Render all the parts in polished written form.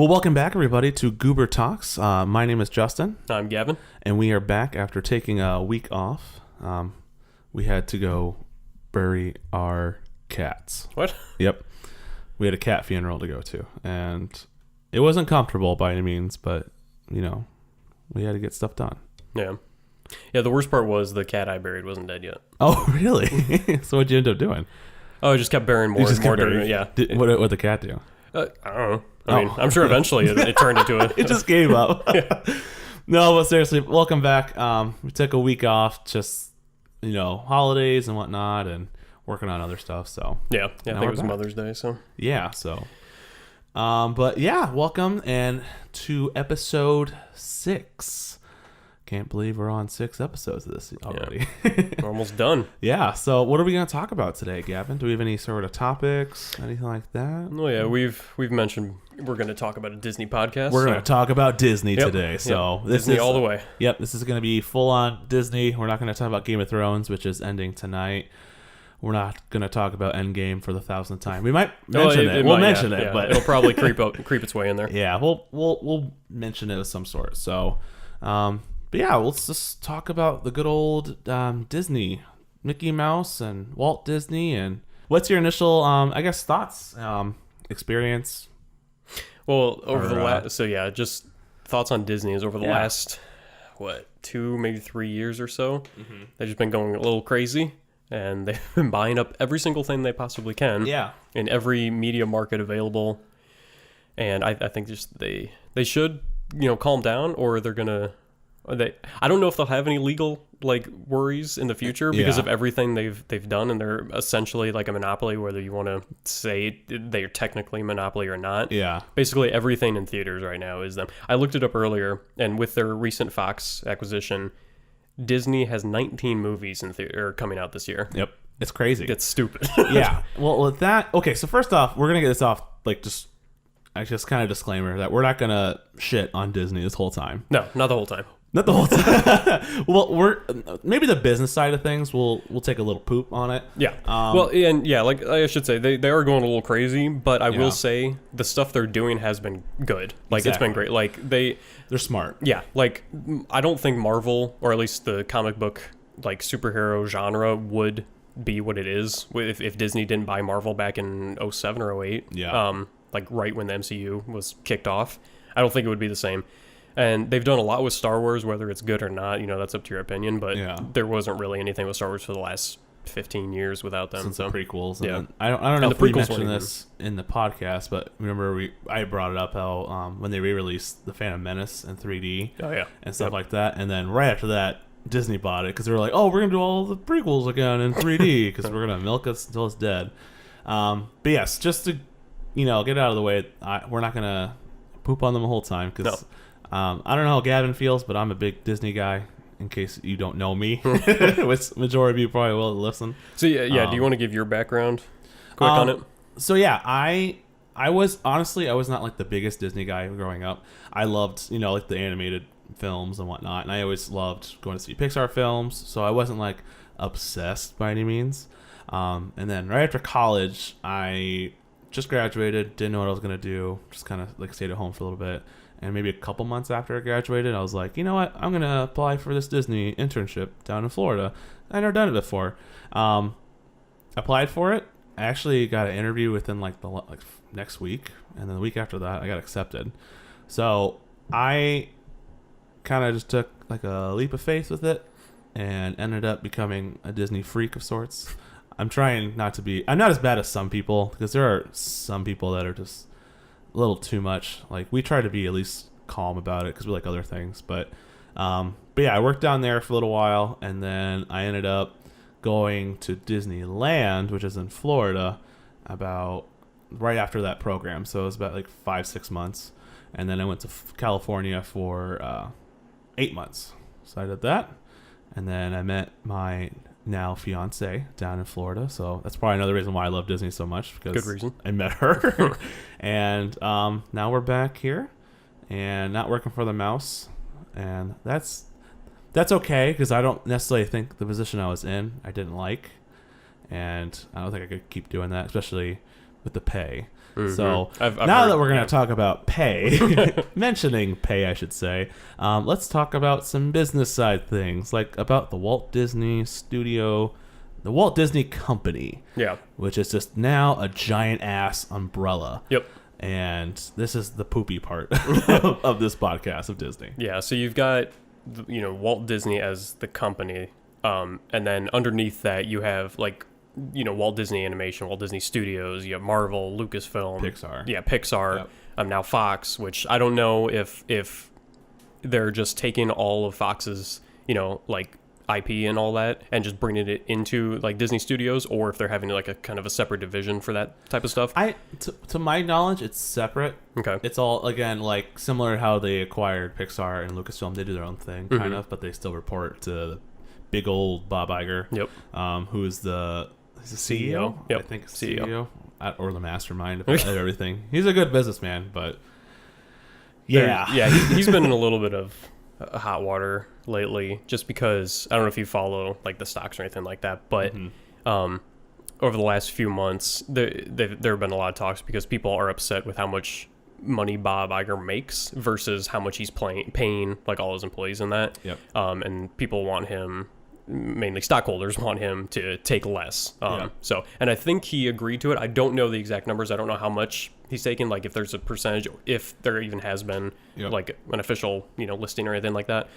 Well, welcome back, everybody, to Guber Talks. My name is Justin. I'm Gavin. And we are back after taking a week off. We had to go bury our cats. What? Yep. We had a cat funeral to go to. And it wasn't comfortable by any means, but, you know, we had to get stuff done. Yeah. Yeah, the worst part was the cat I buried wasn't dead yet. Oh, really? So what'd you end up doing? Oh, I just kept burying more and more. Yeah. What'd the cat do? I don't know. I mean, I'm sure eventually it turned into a... It just gave up. Yeah. No, but seriously, welcome back. We took a week off, just, you know, holidays and whatnot, and working on other stuff, so. Yeah, I think it was Mother's Day, so. Yeah, so. But yeah, welcome and to episode 6. Can't believe we're on 6 episodes of this already. Yeah. We're almost done. Yeah, so what are we going to talk about today, Gavin? Do we have any sort of topics, anything like that? Oh yeah, we've mentioned we're going to talk about a Disney podcast. We're going to talk about Disney today. So this Disney is all the way. Yep, this is going to be full on Disney. We're not going to talk about Game of Thrones, which is ending tonight. We're not going to talk about Endgame for the 1,000th time. We might mention it. We'll mention it, but it'll probably creep its way in there. Yeah, we'll mention it of some sort. So, but yeah, let's just talk about the good old Disney, Mickey Mouse and Walt Disney. And what's your initial, I guess, thoughts, experience? Well, just thoughts on Disney is over the last, 2, maybe 3 years or so. Mm-hmm. They've just been going a little crazy, and they've been buying up every single thing they possibly can. Yeah. In every media market available. And I think just they should, calm down, or they're going to... I don't know if they'll have any legal worries in the future because of everything they've done, and they're essentially like a monopoly, whether you want to say they're technically a monopoly or not. Yeah. Basically everything in theaters right now is them. I looked it up earlier, and with their recent Fox acquisition, Disney has 19 movies in theater coming out this year. Yep. It's crazy. It's stupid. Yeah. Well, with that, okay, so first off, we're going to get this off just kind of disclaimer that we're not going to shit on Disney this whole time. No, not the whole time. Not the whole time. Well, we're maybe the business side of things. We'll take a little poop on it. Yeah. Like I should say, they are going a little crazy, but I will say the stuff they're doing has been good. It's been great. They're smart. Yeah. I don't think Marvel, or at least the comic book superhero genre, would be what it is if Disney didn't buy Marvel back in 07 or 08. Yeah. Right when the MCU was kicked off. I don't think it would be the same. And they've done a lot with Star Wars, whether it's good or not, that's up to your opinion. But there wasn't really anything with Star Wars for the last 15 years without them. Since the prequels. Yeah. I don't know if we mentioned this in the podcast, but remember I brought it up how when they re-released The Phantom Menace in 3D and stuff like that. And then right after that, Disney bought it because they were like, oh, we're going to do all the prequels again in 3D because we're going to milk us until it's dead. But yes, just to, get it out of the way, we're not going to poop on them the whole time because... No. I don't know how Gavin feels, but I'm a big Disney guy, in case you don't know me, which majority of you probably will listen. So, do you want to give your background quick on it? So, yeah, I was not the biggest Disney guy growing up. I loved, the animated films and whatnot, and I always loved going to see Pixar films, so I wasn't, obsessed by any means. And then right after college, I just graduated, didn't know what I was going to do, just kind of, stayed at home for a little bit. And maybe a couple months after I graduated, I was like, you know what? I'm going to apply for this Disney internship down in Florida. I'd never done it before. Applied for it. I actually got an interview within the next week. And then the week after that, I got accepted. So I kind of just took a leap of faith with it and ended up becoming a Disney freak of sorts. I'm trying not to be... I'm not as bad as some people because there are some people that are just... a little too much. We try to be at least calm about it because we like other things. But yeah, I worked down there for a little while, and then I ended up going to Disneyland, which is in Florida, about right after that program. So it was about 5-6 months, and then I went to California for 8 months. So I did that, and then I met my now fiance down in Florida, so that's probably another reason why I love Disney so much, because good reason. I met her. And now we're back here and not working for the mouse, and that's okay because I don't necessarily think the position I was in I didn't like, and I don't think I could keep doing that, especially with the pay. Mm-hmm. So I've now heard, that we're going to talk about pay, mentioning pay, I should say, let's talk about some business side things, like about the Walt Disney Studio, the Walt Disney Company. Yeah. Which is just now a giant ass umbrella. Yep. And this is the poopy part of this podcast of Disney. Yeah. So you've got, Walt Disney as the company, and then underneath that you have like, Walt Disney Animation, Walt Disney Studios, you have Marvel, Lucasfilm, Pixar. Yeah, Pixar. Yep. Now Fox, which I don't know if they're just taking all of Fox's, like IP and all that and just bringing it into like Disney Studios, or if they're having like a kind of a separate division for that type of stuff. To my knowledge, it's separate. Okay. It's all, again, like similar to how they acquired Pixar and Lucasfilm. They do their own thing, kind of, but they still report to big old Bob Iger. Yep. Who is the CEO? Yep. I think CEO. Or the mastermind of everything. He's a good businessman, but yeah. He's been in a little bit of hot water lately, just because I don't know if you follow like the stocks or anything like that, but over the last few months, there have been a lot of talks because people are upset with how much money Bob Iger makes versus how much he's paying like all his employees in that. Yep. And people want him, mainly stockholders want him to take less. So, and I think he agreed to it. I don't know the exact numbers. I don't know how much he's taken, like if there's a percentage, if there even has been like an official, listing or anything like that.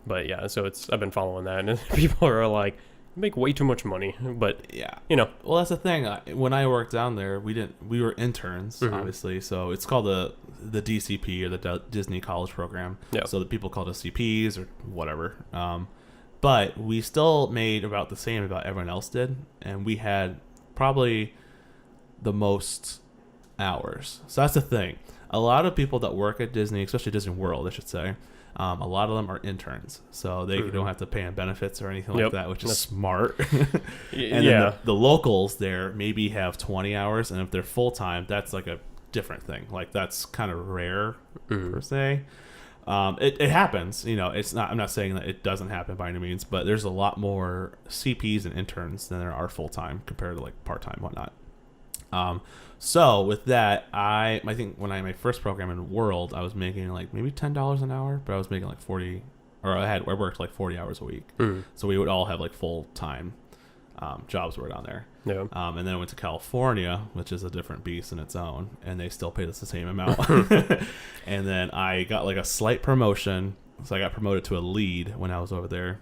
But yeah, so I've been following that, and people are like, you make way too much money. But well, that's the thing. When I worked down there, we were interns, obviously. So it's called the DCP, or the Disney College Program. Yeah. So the people called us CPs or whatever. But we still made about the same about everyone else did, and we had probably the most hours. So that's the thing. A lot of people that work at Disney, especially Disney World, I should say, a lot of them are interns, so they don't have to pay them benefits or anything like that, which is smart. And then the locals there maybe have 20 hours, and if they're full-time, that's like a different thing. Like, that's kind of rare, per se. It happens, it's not, I'm not saying that it doesn't happen by any means, but there's a lot more CPs and interns than there are full-time compared to like part-time and whatnot. So with that, I think when my first program in World, I was making like maybe $10 an hour, but I was making like 40, or I worked like 40 hours a week. So we would all have like full-time jobs were down there. Yeah. And then I went to California, which is a different beast in its own, and they still paid us the same amount. And then I got like a slight promotion, so I got promoted to a lead when I was over there.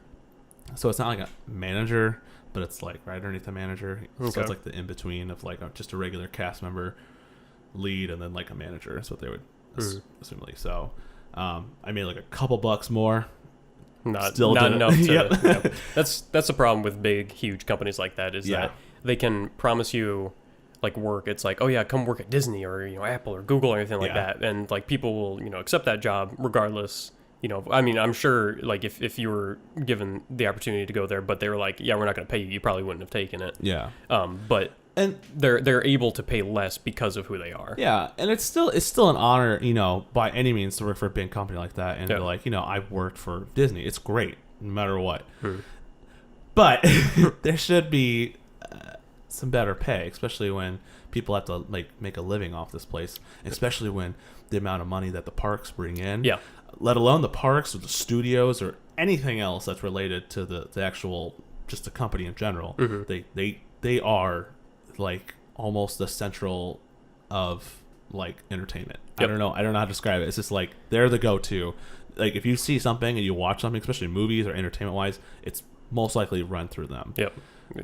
So it's not like a manager, but it's like right underneath the manager. Okay. So it's like the in-between of like just a regular cast member, lead, and then like a manager. That's what they would assumably. So I made like a couple bucks more. Not enough to, That's the problem with big, huge companies like that, is that they can promise you like work. It's like, oh yeah, come work at Disney or Apple or Google or anything like that, and like people will accept that job regardless. I mean, I'm sure like if you were given the opportunity to go there, but they were like, yeah, we're not going to pay you, you probably wouldn't have taken it. Yeah. But they're able to pay less because of who they are. Yeah, and it's still an honor, by any means, to work for a big company like that, and be like, I've worked for Disney. It's great, no matter what. But there should be some better pay, especially when people have to like make a living off this place, especially when the amount of money that the parks bring in. Yeah. Let alone the parks or the studios or anything else that's related to the actual, just the company in general. They are like almost the central of like entertainment. I don't know how to describe it. It's just like they're the go-to. Like if you see something and you watch something, especially movies or entertainment wise, it's most likely run through them. Yep.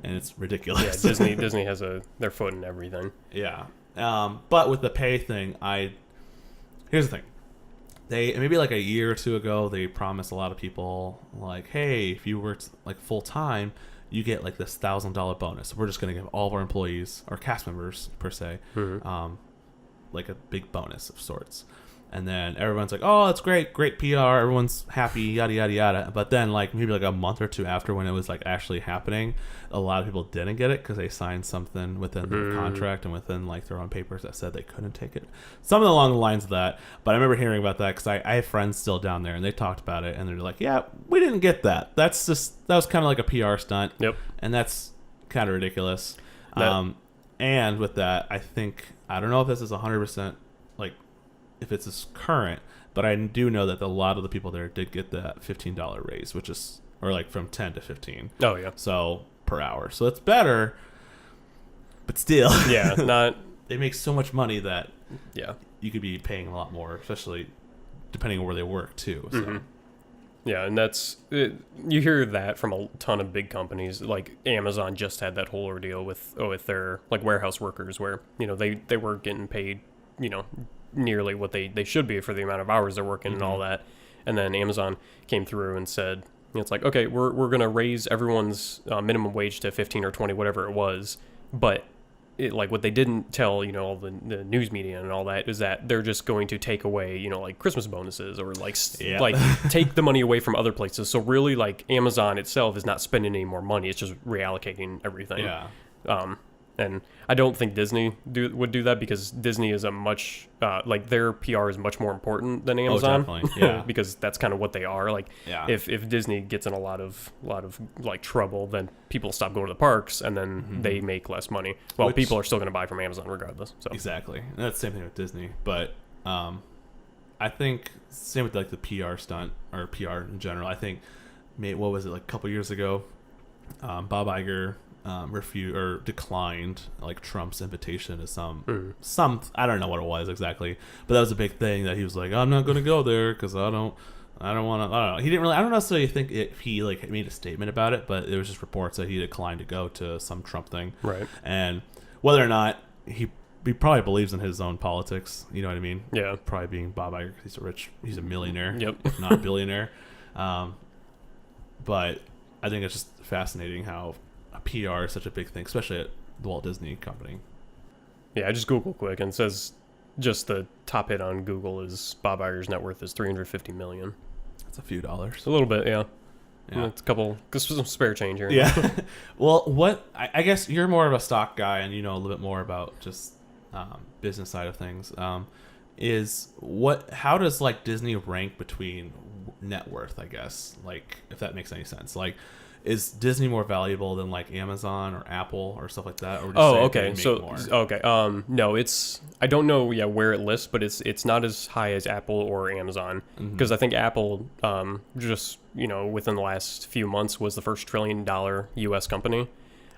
And it's ridiculous. Yeah, Disney has their foot in everything. Yeah. But with the pay thing, here's the thing. They maybe like a year or two ago, they promised a lot of people like, hey, if you work like full time, you get like this $1,000 bonus. We're just going to give all of our employees, or cast members per se, like a big bonus of sorts. And then everyone's like, oh, that's great PR, everyone's happy, yada yada yada. But then like maybe like a month or two after, when it was like actually happening, a lot of people didn't get it because they signed something within their contract and within like their own papers that said they couldn't take it, something along the lines of that. But I remember hearing about that because I have friends still down there, and they talked about it, and they're like, yeah, we didn't get that. That was kind of like a PR stunt. Yep. And that's kind of ridiculous. And And with that, I don't know if this is 100% like if it's as current, but I do know that a lot of the people there did get that $15 raise, which is or like from 10 to 15. Oh yeah. So per hour. So it's better, but still. Yeah, not. They make so much money that you could be paying a lot more, especially depending on where they work too. So. Mm-hmm. Yeah, and you hear that from a ton of big companies. Like Amazon just had that whole ordeal with their like warehouse workers, where they weren't getting paid nearly what they should be for the amount of hours they're working and all that. And then Amazon came through and said, it's like, okay, we're gonna raise everyone's minimum wage to 15 or 20, whatever it was, but like what they didn't tell all the news media and all that is that they're just going to take away like Christmas bonuses or like take the money away from other places. So really, like Amazon itself is not spending any more money; it's just reallocating everything. Yeah. And I don't think Disney would do that, because Disney is a much like their PR is much more important than Amazon. Oh, definitely. Yeah. Because that's kind of what they are. Like if Disney gets in a lot of like trouble, then people stop going to the parks, and then they make less money. Well, people are still going to buy from Amazon regardless. So exactly, and that's the same thing with Disney. But I think same with like the PR stunt or PR in general. I think what was it, like a couple years ago, Bob Iger refused or declined like Trump's invitation to some I don't know what it was exactly, but that was a big thing that he was like, I'm not going to go there because I don't want to. I don't know. He didn't really. I don't necessarily think if he like made a statement about it, but there was just reports that he declined to go to some Trump thing. Right. And whether or not he probably believes in his own politics. You know what I mean? Yeah. Probably being Bob Iger, because he's a millionaire. Yep. If not a billionaire. But I think it's just fascinating how PR is such a big thing, especially at the Walt Disney Company. Yeah, I just Google quick, and it says just the top hit on Google is Bob Iger's net worth is $350 million. That's a few dollars. A little bit, yeah. Yeah. It's some spare change here. Yeah. Well, I guess you're more of a stock guy, and you know a little bit more about just business side of things. How does like Disney rank between net worth? I guess, like, if that makes any sense. Like, is Disney more valuable than like Amazon or Apple or stuff like that? Or okay. No, I don't know where it lists, but it's not as high as Apple or Amazon, because I think Apple just within the last few months was the first $1 trillion US company.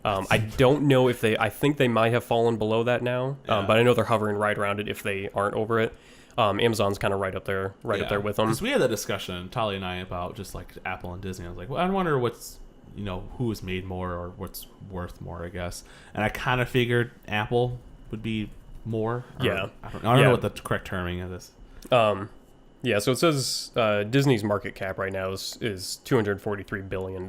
I don't know if I think they might have fallen below that now, but I know they're hovering right around it if they aren't over it. Amazon's kind of right up there with them. Because we had that discussion, Tali and I, about just like Apple and Disney. I was like, well, I wonder what's who's made more or what's worth more, I guess. And I kind of figured Apple would be more. Yeah. I don't know what the correct terming of this. Yeah, so it says Disney's market cap right now is $243 billion.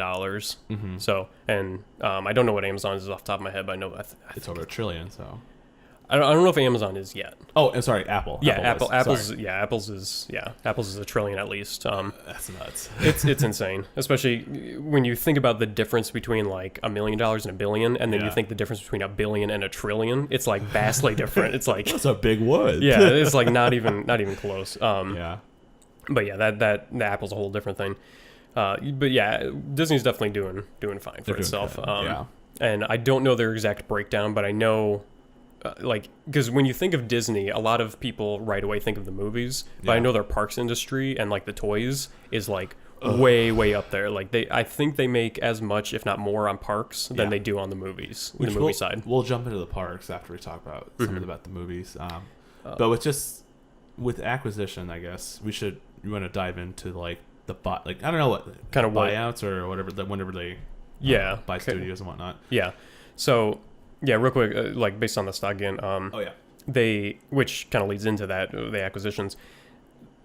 So, and I don't know what Amazon is off the top of my head, but I know it's over $1 trillion, so. I don't know if Amazon is yet. Oh, I'm sorry, Apple. Yeah, Apple's is $1 trillion at least. That's nuts. It's insane, especially when you think about the difference between like $1 million and $1 billion, and then you think the difference between $1 billion and $1 trillion. It's like vastly different. It's like that's a big wood. Yeah, it's like not even close. Yeah. But yeah, that the Apple's a whole different thing. But yeah, Disney's definitely doing fine for itself. And I don't know their exact breakdown, but I know. Because when you think of Disney, a lot of people right away think of the movies, but I know their parks industry and like the toys is like way up there. Like I think they make as much, if not more, on parks than they do on the movies. The movie side. We'll jump into the parks after we talk about some about the movies. But with acquisition, I guess we want to dive into like I don't know what kind of buyouts or whatever. Whenever they buy studios and whatnot. Yeah. So. Yeah, real quick, like based on the stock again. Which kind of leads into that, the acquisitions.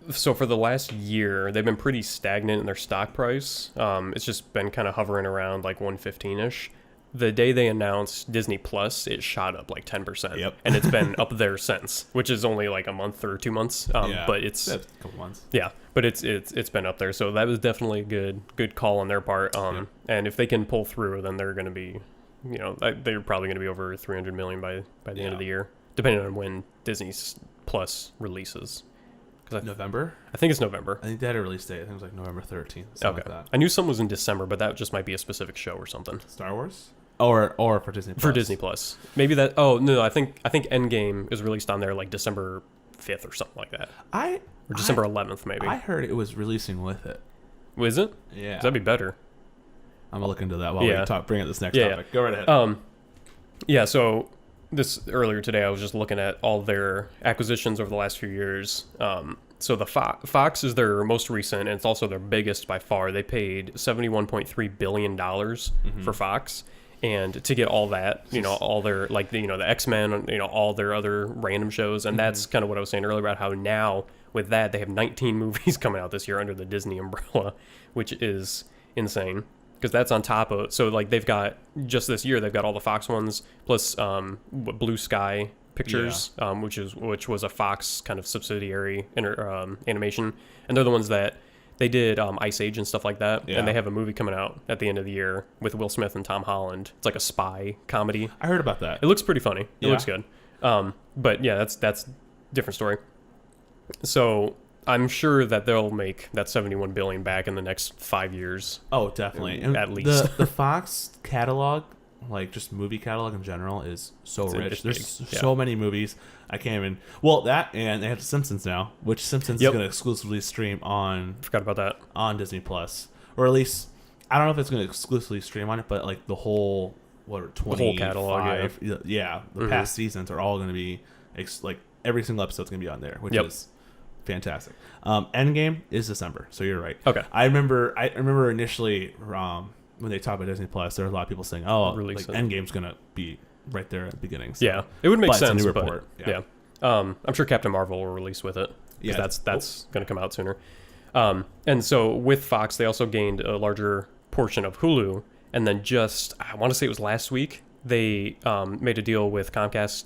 So for the last year, they've been pretty stagnant in their stock price. It's just been kind of hovering around like 115-ish. The day they announced Disney Plus, it shot up like 10%. Yep. And it's been up there since, which is only like a month or 2 months. But it's a couple months. Yeah, but it's been up there. So that was definitely a good call on their part. And if they can pull through, then they're going to be. They're probably going to be over 300 million by the end of the year, depending on when Disney Plus releases. November? I think it's November. I think they had a release date. I think it was like November 13th. Okay. Like that. I knew some was in December, but that just might be a specific show or something. Star Wars? or for Disney Plus. For Disney Plus. Maybe that. Oh no, I think Endgame is released on there like December 5th or something like that. Or December 11th maybe. I heard it was releasing with it. Was it? Yeah. That'd be better. I'm gonna look into that while we bring up this next topic. Yeah. Go right ahead. Yeah. So earlier today, I was just looking at all their acquisitions over the last few years. So the Fox is their most recent, and it's also their biggest by far. They paid $71.3 billion for Fox, and to get all that, all their the X-Men, all their other random shows, and that's kind of what I was saying earlier about how now with that they have 19 movies coming out this year under the Disney umbrella, which is insane. Because that's on top of they've got just this year they've got all the Fox ones plus Blue Sky Pictures, which was a Fox kind of subsidiary animation, and they're the ones that they did Ice Age and stuff like that, and they have a movie coming out at the end of the year with Will Smith and Tom Holland. It's like a spy comedy. I heard about that. It looks pretty funny. It looks good. But yeah, that's different story. So I'm sure that they'll make that $71 billion back in the next 5 years. Oh, definitely. At least the Fox catalog, like just movie catalog in general, is so rich. There's so many movies. I can't even. Well, that and they have The Simpsons now, which Simpsons is going to exclusively stream on. Forgot about that. On Disney Plus, or at least I don't know if it's going to exclusively stream on it, but like the whole 25, the whole catalog, the past seasons are all going to be like every single episode's going to be on there, which is fantastic. Endgame is December, so you're right. Okay. I remember initially when they talked about Disney Plus, there were a lot of people saying, "Oh, like Endgame's gonna be right there at the beginning." So. Yeah, it would make sense. It's a new report. Yeah. I'm sure Captain Marvel will release with it because that's going to come out sooner. And so with Fox, they also gained a larger portion of Hulu, and then I want to say it was last week they made a deal with Comcast.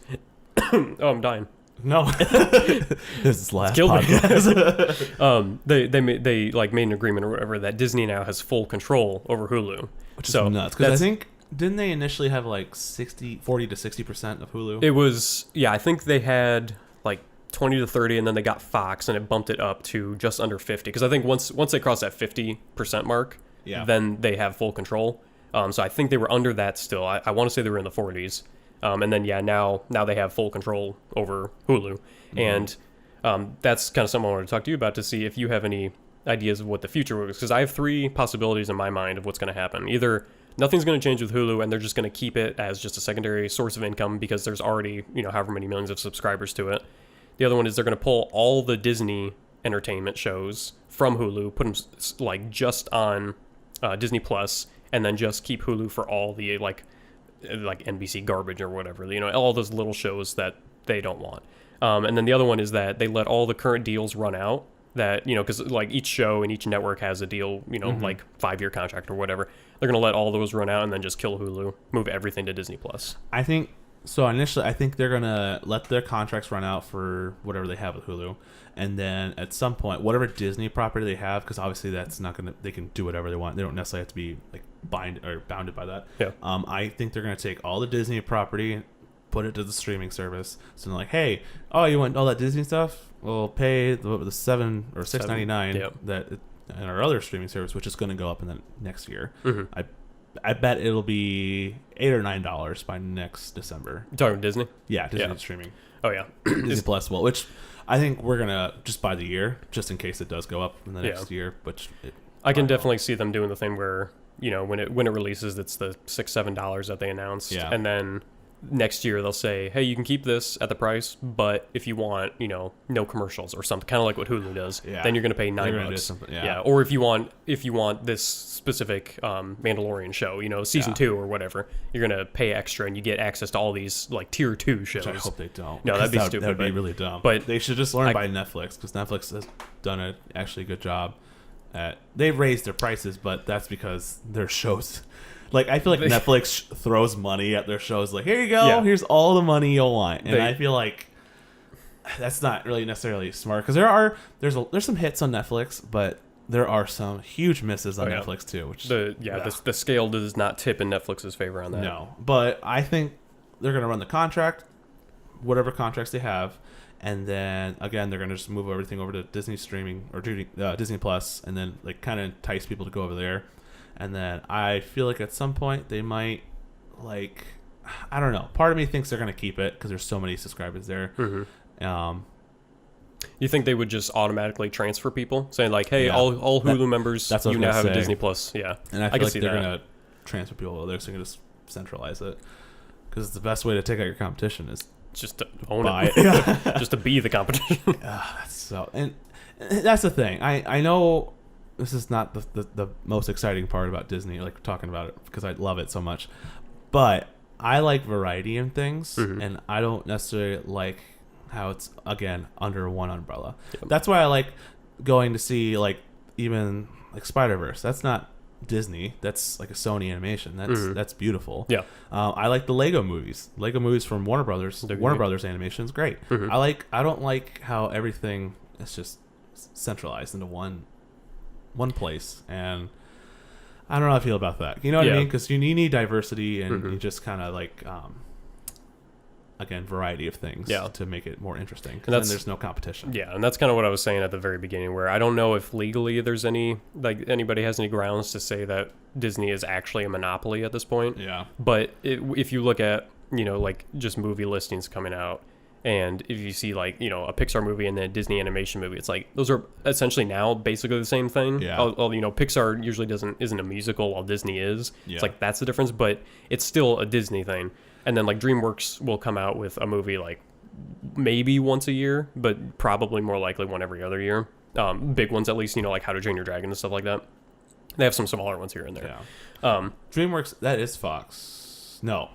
Oh, I'm dying. No, this is last podcast. They made an agreement or whatever that Disney now has full control over Hulu, which is nuts. Because I think didn't they initially have like 40 to 60% of Hulu? It was I think they had like 20 to 30, and then they got Fox, and it bumped it up to just under 50. Because I think once they cross that 50% mark, then they have full control. So I think they were under that still. I want to say they were in the 40s. And then now they have full control over Hulu, and that's kind of something I wanted to talk to you about to see if you have any ideas of what the future was, because I have 3 possibilities in my mind of what's going to happen. Either nothing's going to change with Hulu, and they're just going to keep it as just a secondary source of income because there's already however many millions of subscribers to it. The other one is they're going to pull all the Disney entertainment shows from Hulu, put them like just on Disney Plus, and then just keep Hulu for all the like NBC garbage or whatever, all those little shows that they don't want. And then the other one is that they let all the current deals run out, that, because like each show and each network has a deal, like 5-year contract or whatever. They're going to let all those run out and then just kill Hulu, move everything to Disney Plus. I think so. Initially, I think they're going to let their contracts run out for whatever they have with Hulu. And then at some point, whatever Disney property they have, because obviously that's not going to, they can do whatever they want. They don't necessarily have to be like bounded by that. Yeah. I think they're going to take all the Disney property, put it to the streaming service. So they're like, hey, you want all that Disney stuff? We'll pay the $7 or $6.99 that in our other streaming service, which is going to go up in the next year. Mm-hmm. I bet it'll be $8 or $9 by next December. You talking Disney? Yeah, Disney streaming. Oh yeah, Disney Plus. Well, which I think we're gonna just buy the year, just in case it does go up in the next year. Which I can definitely see them doing the thing where when it releases, it's the $6-7 that they announced, and then next year they'll say, hey, you can keep this at the price, but if you want, no commercials or something, kind of like what Hulu does, then you're going to pay $9. Or if you want this specific Mandalorian show, season 2 or whatever, you're going to pay extra and you get access to all these like tier 2 shows. Which I hope they don't. No, that'd be stupid. That'd be really dumb. But they should just learn by Netflix, because Netflix has done a good job. They've raised their prices, but that's because their shows. Like, I feel like Netflix throws money at their shows. Like, here you go. Here's all the money you'll want. And I feel like that's not really necessarily smart, because there's some hits on Netflix, but there are some huge misses on Netflix too. Which the scale does not tip in Netflix's favor on that. No, but I think they're going to run the contract, whatever contracts they have, and then again they're going to just move everything over to Disney streaming or Disney Plus, and then like kind of entice people to go over there. And then I feel like at some point they might like, I don't know. Part of me thinks they're going to keep it because there's so many subscribers there. You think they would just automatically transfer people, saying like, "Hey, Yeah. all Hulu members, that's what you I was now gonna have a say. Disney Plus." Yeah, And I can feel like see they're that. going to transfer people over there, so they're going to centralize it. Because it's the best way to take out your competition is Just to own buy it, it. just to be the competition. That's so, and that's the thing. I know this is not the most exciting part about Disney, like talking about it, because I love it so much. But I like variety in things, and I don't necessarily like how it's, again, under one umbrella. Yep. That's why I like going to see, like, even like Spider-Verse. That's not Disney. That's like a Sony animation. That's beautiful. Yeah. I like the Lego movies. Lego movies from Warner Brothers. Warner Brothers animation is great. I don't like how everything is just centralized into one place, and I don't know how I feel about that. You know what I mean? Because you need diversity, and you just kind of like again, variety of things to make it more interesting. Because then there's no competition. Yeah, and that's kind of what I was saying at the very beginning, where I don't know if legally there's anybody has any grounds to say that Disney is actually a monopoly at this point. Yeah. But if you look at, like just movie listings coming out, and if you see like, a Pixar movie and then a Disney animation movie, it's like those are essentially now basically the same thing. Yeah. Pixar usually isn't a musical while Disney is. Yeah. It's like that's the difference, but it's still a Disney thing. And then like DreamWorks will come out with a movie like maybe once a year, but probably more likely one every other year. Big ones at least, like How to Train Your Dragon and stuff like that. They have some smaller ones here and there. Yeah. DreamWorks, that is Fox. No.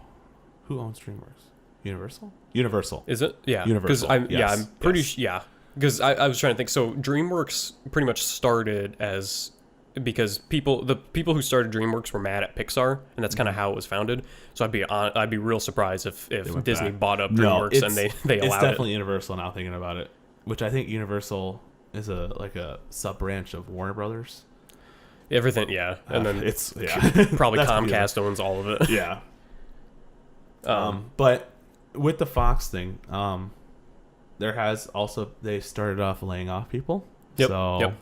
Who owns DreamWorks? Universal. Is it? Yeah. Universal. I'm pretty yeah. Because I was trying to think. So DreamWorks pretty much started as because the people who started DreamWorks were mad at Pixar, and that's kind of how it was founded. So I'd be real surprised if Disney bought up DreamWorks and they allowed it. It's definitely Universal now, thinking about it. Which I think Universal is a sub branch of Warner Brothers. Everything, yeah, and then it's probably Comcast owns all of it. Yeah. But with the Fox thing, there has also, they started off laying off people. Yep. So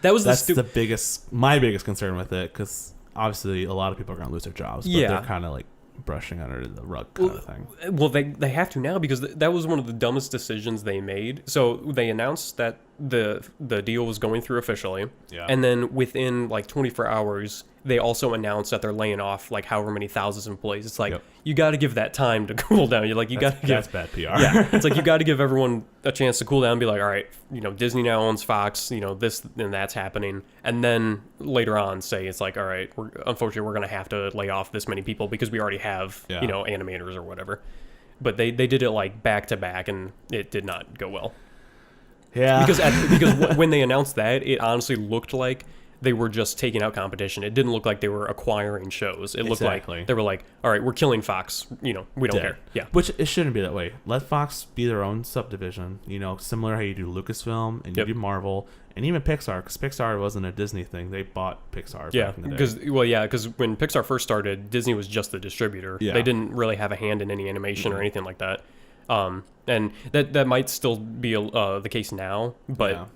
that's my biggest concern with it, because obviously a lot of people are going to lose their jobs, but they're kind of like brushing under the rug kind of thing. Well, they have to now, because that was one of the dumbest decisions they made. So they announced that the deal was going through officially, and then within like 24 hours they also announced that they're laying off like however many thousands of employees. It's like you got to give that time to cool down. You're like that's bad PR. Yeah, it's like you got to give everyone a chance to cool down and be like, all right, Disney now owns Fox, this and that's happening, and then later on say it's like, all right, unfortunately we're gonna have to lay off this many people because we already have animators or whatever. But they did it like back to back, and it did not go well. Yeah, because when they announced that, it honestly looked like they were just taking out competition. It didn't look like they were acquiring shows. It looked like they were like, all right, we're killing Fox. We don't care. Yeah. Which it shouldn't be that way. Let Fox be their own subdivision, similar how you do Lucasfilm and you do Marvel and even Pixar, because Pixar wasn't a Disney thing. They bought Pixar back in the day. Because when Pixar first started, Disney was just the distributor. Yeah. They didn't really have a hand in any animation or anything like that. And that might still be the case now, but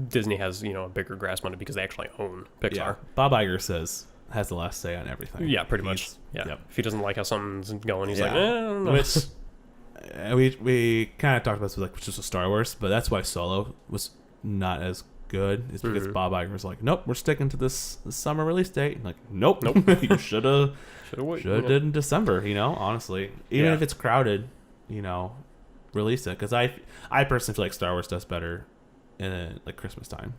Disney has a bigger grasp on it because they actually own Pixar. Yeah. Bob Iger has the last say on everything. Yeah, pretty much. Yeah. Yep. If he doesn't like how something's going, he's like, I don't know. Which we kind of talked about this with just with Star Wars, but that's why Solo was not as good. It's because Bob Iger was like, nope, we're sticking to this summer release date. And like, nope. You should have did in December. Honestly, even if it's crowded, release it, because I personally feel like Star Wars does better in like Christmas time.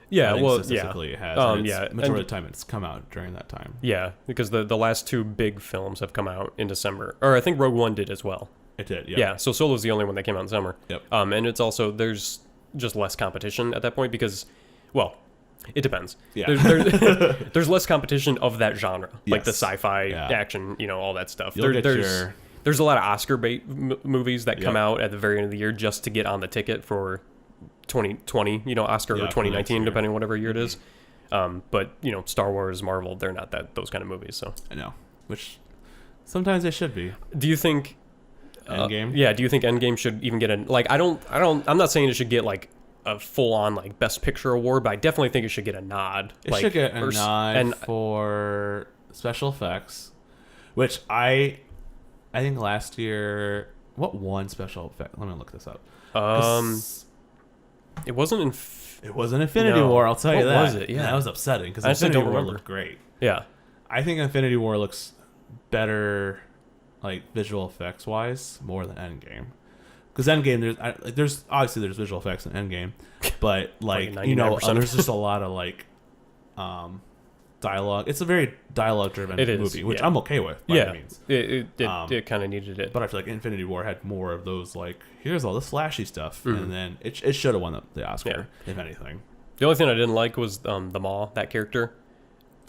Yeah, statistically it has. Majority of the time it's come out during that time. Yeah, because the last two big films have come out in December, or I think Rogue One did as well. It did, yeah. So Solo's the only one that came out in summer. Yep. And it's also, there's just less competition at that point because, well, it depends. Yeah. There's less competition of that genre, like the sci-fi, action, all that stuff. There's a lot of Oscar bait movies that come out at the very end of the year just to get on the ticket for 2020, Oscar or 2019, depending on whatever year it is. But Star Wars, Marvel, they're not those kind of movies. So I know, which sometimes they should be. Do you think Endgame? Do you think Endgame should even get I'm not saying it should get like a full on like Best Picture award, but I definitely think it should get a nod. It should get a nod for special effects. Which I think last year, what won special effect? Let me look this up. It wasn't it wasn't Infinity War. I'll tell you that. What was it? Yeah, that was upsetting because I Infinity don't War remember. looked great. Yeah, I think Infinity War looks better, like visual effects wise, more than Endgame. Because Endgame, there's obviously there's visual effects in Endgame, but like there's just a lot of like dialogue. It's a very dialogue driven movie, which I'm okay with. By any means. It kind of needed it. But I feel like Infinity War had more of those like here's all this flashy stuff, and then it should have won the Oscar if anything. The only thing I didn't like was the Maw, that character.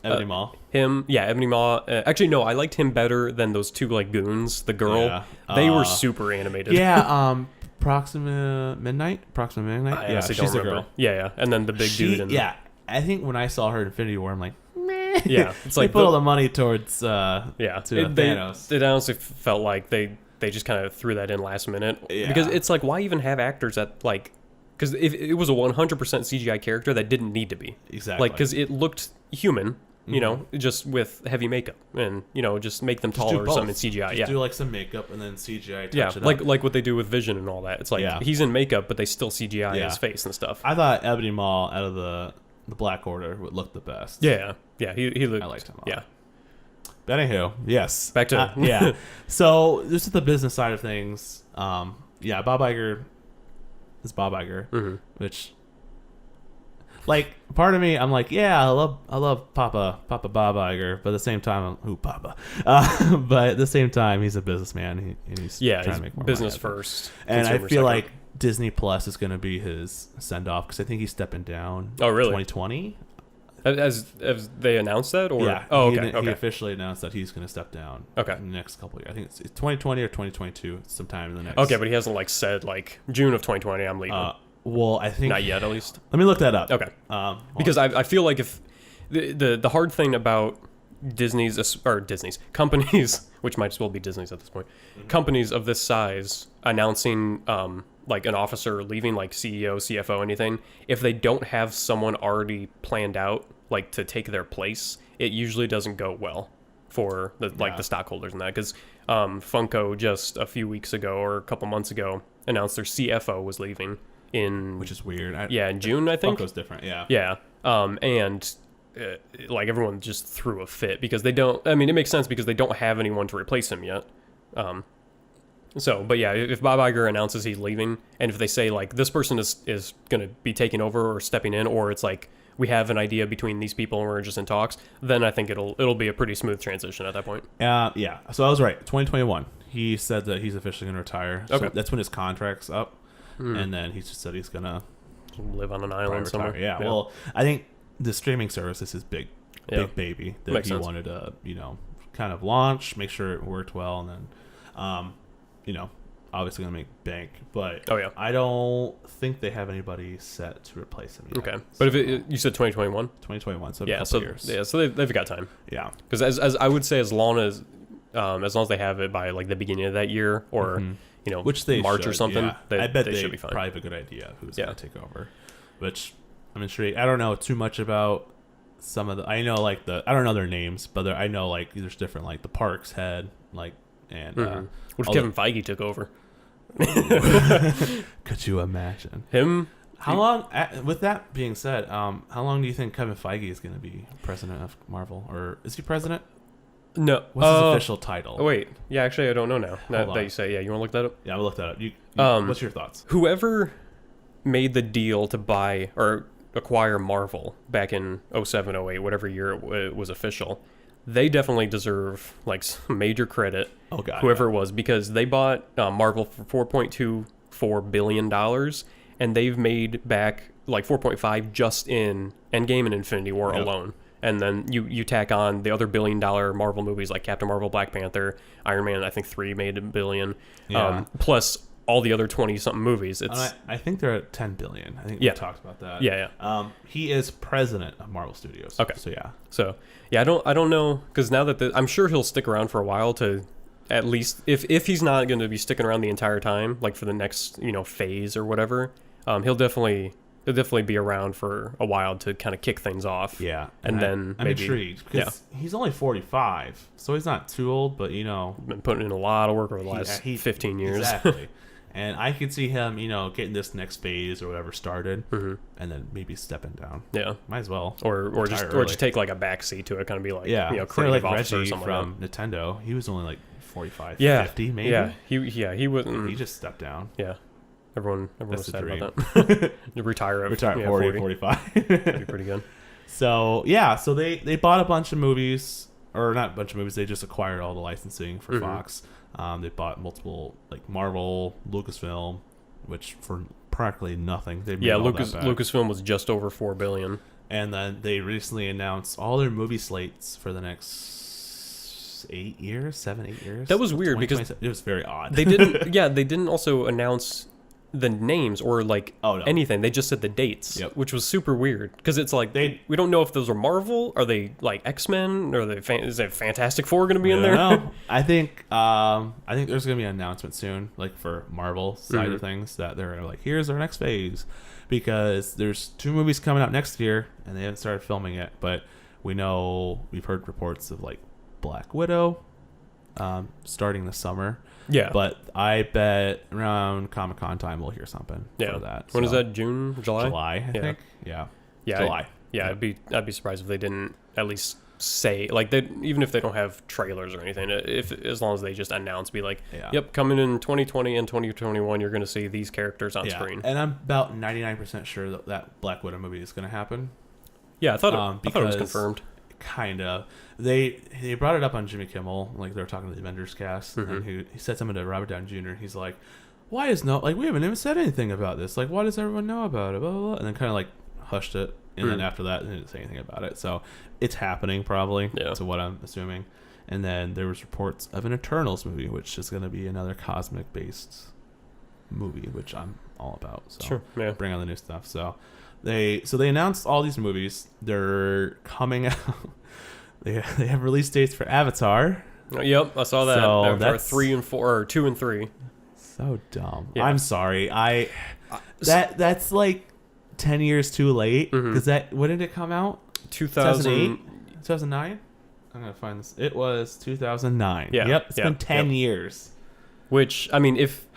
Ebony Maw? Ebony Maw. Actually, no, I liked him better than those two, like, goons, the girl. Yeah. They were super animated. Yeah, Proxima Midnight? Yeah, she's the girl. Yeah. And then the big dude. Yeah, I think when I saw her in Infinity War, I'm like, meh. Yeah, it's like... they put all the money towards Thanos. It honestly felt like they just kind of threw that in last minute. Yeah. Because it's like, why even have actors that, like... Because if it was a 100% CGI character that didn't need to be. Exactly. Like, because it looked human... You know, just with heavy makeup, and just make them taller or something in CGI. Just do like some makeup and then CGI. Touch it up. Like what they do with Vision and all that. It's like he's in makeup, but they still CGI his face and stuff. I thought Ebony Maw out of the Black Order would look the best. Yeah, he looked. I liked him. Yeah. But anywho, yes. Back to So this is the business side of things. Bob Iger is Bob Iger, which. Like, part of me, I'm like, yeah, I love Papa Bob Iger, but at the same time, Papa? But at the same time, he's a businessman. He's trying to make more business money. First. And I feel like Disney Plus is going to be his send-off, because I think he's stepping down. Oh, really? 2020? As they announced that? Or? Yeah. Oh, okay. He officially announced that he's going to step down in the next couple of years. I think it's 2020 or 2022, sometime in the next... Okay, but he hasn't, like, said, like, June of 2020, I'm leaving. Well, I think... Not yet, at least. Let me look that up. Okay. Because I feel like if... The hard thing about Disney's companies, which might as well be Disney's at this point, companies of this size announcing, like, an officer leaving, like, CEO, CFO, anything, if they don't have someone already planned out, like, to take their place, it usually doesn't go well for, the stockholders and that. Because Funko just a few weeks ago or a couple months ago announced their CFO was leaving. Which is weird. In June, I think. Funko's different, yeah. Yeah. Like everyone just threw a fit because they don't. I mean, it makes sense because they don't have anyone to replace him yet. But yeah, if Bob Iger announces he's leaving, and if they say like this person is going to be taking over or stepping in, or it's like we have an idea between these people and we're just in talks, then I think it'll be a pretty smooth transition at that point. Yeah. So I was right. 2021. He said that he's officially going to retire. Okay. So that's when his contract's up. And then he just said he's going to live on an island somewhere. Yeah. Well, I think the streaming service is his big baby that Makes he sense. wanted to, kind of launch, make sure it worked well, and then, obviously going to make bank. But I don't think they have anybody set to replace him yet. Okay. But you said 2021? 2021, so a couple years. Yeah, so they've got time. Yeah. Because as I would say, as long as they have it by like the beginning of that year or... which they March should, or something. Yeah. I bet they should be fine. Probably have a good idea who's going to take over. Which I'm intrigued. I don't know too much about some of the. I know like I don't know their names, but I know like there's different like the parks head like and. What if Kevin Feige took over? Could you imagine him? How long? With that being said, how long do you think Kevin Feige is going to be president of Marvel, or is he president? No. What's his official title? Oh, wait. Yeah, actually, I don't know now. That you say. Yeah, you want to look that up? Yeah, we'll look that up. What's your thoughts? Whoever made the deal to buy or acquire Marvel back in 07, 08, whatever year it was official, they definitely deserve like some major credit. Oh, God. Whoever it was, because they bought Marvel for $4.24 billion, and they've made back like 4.5 just in Endgame and Infinity War alone. And then you tack on the other $1 billion Marvel movies like Captain Marvel, Black Panther, Iron Man. I think 3 made $1 billion. Plus all the other 20-something movies. I think they're at 10 billion. I think we talked about that. Yeah. He is president of Marvel Studios. Okay. So I don't know, because now that I'm sure he'll stick around for a while to at least if he's not going to be sticking around the entire time, like for the next phase or whatever. He'll definitely he'll definitely be around for a while to kind of kick things off. Yeah, and then I'm intrigued because he's only 45, so he's not too old, but been putting in a lot of work over the last 15 years. Exactly. And I could see him, getting this next phase or whatever started, and then maybe stepping down. Yeah, might as well, or just take like a backseat to it, kind of be like creative officer Reggie or something from Nintendo. He was only like 45, 50 maybe. Yeah, he wasn't. He just stepped down. Yeah, everyone was sad about that. Retire at 40, 45. That'd be pretty good. So they bought a bunch of movies, or not a bunch of movies. They just acquired all the licensing for Fox. They bought multiple, like Marvel, Lucasfilm, which for practically nothing. Lucasfilm was just over $4 billion. And then they recently announced all their movie slates for the next 7, 8 years. That was weird because it was very odd. They didn't. They didn't also announce the names or anything. They just said the dates, which was super weird because it's like we don't know if those are Marvel. Are they like X-Men? Or is there Fantastic Four going to be in there? I think there's going to be an announcement soon, like for Marvel side of things, that they're like, here's our next phase, because there's 2 movies coming out next year and they haven't started filming yet, but we've heard reports of like Black Widow starting this summer. Yeah, but I bet around Comic-Con time we'll hear something for that. When is that? June, July? July, I think. Yeah. July. I'd be surprised if they didn't at least say, like, even if they don't have trailers or anything, as long as they just announce, be like, yep, coming in 2020 and 2021, you're going to see these characters on screen. And I'm about 99% sure that Black Widow movie is going to happen. Yeah, I thought it was confirmed. Kind of. They brought it up on Jimmy Kimmel, like they were talking to the Avengers cast, and he said something to Robert Downey Jr. He's like, "Why is we haven't even said anything about this? Like, why does everyone know about it?" Blah, blah, blah. And then kind of like hushed it, and then after that, they didn't say anything about it. So it's happening probably, to what I'm assuming. And then there was reports of an Eternals movie, which is going to be another cosmic based movie, which I'm all about. So bring on the new stuff. So they announced all these movies. They're coming out. They have release dates for Avatar. Yep, I saw that. So Avatar 3 and 4, or 2 and 3. So dumb. Yeah. I'm sorry. That's like 10 years too late. Because when did it come out? 2008, 2009. I'm gonna find this. It was 2009. Yeah. Yep. It's been 10 years. Which, I mean, if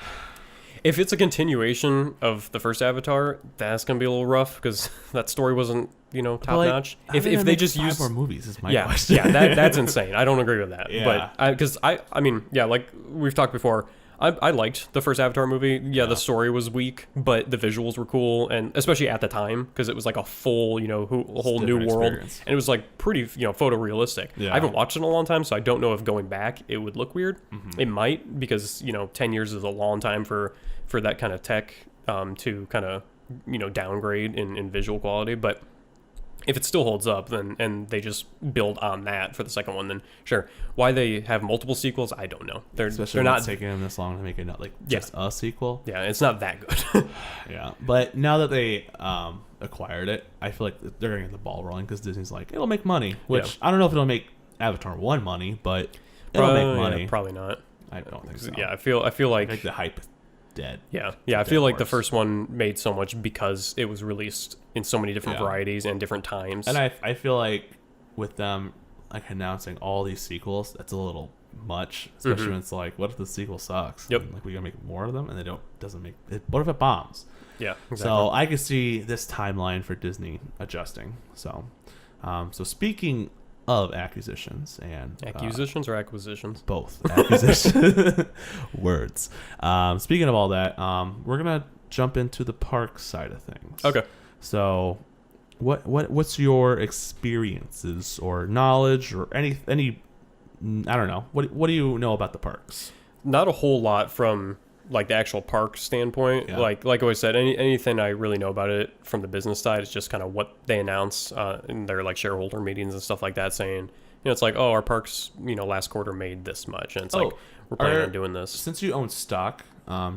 it's a continuation of the first Avatar, that's gonna be a little rough because that story wasn't, top notch. If they just use more movies, is my question. That's insane. I don't agree with that. Yeah. But because I mean, like we've talked before, I liked the first Avatar movie. Yeah, the story was weak, but the visuals were cool, and especially at the time because it was like a full, whole new world, and it was like pretty, photorealistic. Yeah. I haven't watched it in a long time, so I don't know if going back it would look weird. It might, because 10 years is a long time for that kind of tech to kind of downgrade in visual quality, but if it still holds up, then and they just build on that for the second one, then sure. Why they have multiple sequels, I don't know. They're not taking them this long to make it just a sequel. Yeah, it's not that good. Yeah, but now that they acquired it, I feel like they're gonna get the ball rolling because Disney's like, it'll make money. Which I don't know if it'll make Avatar 1 money, but it'll make money. Probably not. I don't think so. Yeah, I feel like the hype is dead. Yeah. I feel like the first one made so much because it was released in so many different varieties and different times. And I feel like with them like announcing all these sequels, that's a little much, especially when it's like, what if the sequel sucks? Yep. And, we gotta make more of them, and doesn't make it. What if it bombs? Yeah. Exactly. So I could see this timeline for Disney adjusting. So, so speaking of acquisitions and acquisitions or acquisitions, both acquisitions words. Speaking of all that, we're gonna jump into the park side of things. Okay. So, what's your experiences or knowledge or any I don't know. What do you know about the parks? Not a whole lot from like the actual park standpoint. Yeah. Like I always said, anything I really know about it from the business side is just kind of what they announce in their like shareholder meetings and stuff like that, saying, it's like, oh, our parks, last quarter made this much, and it's like we're planning on doing this. Since you own stock,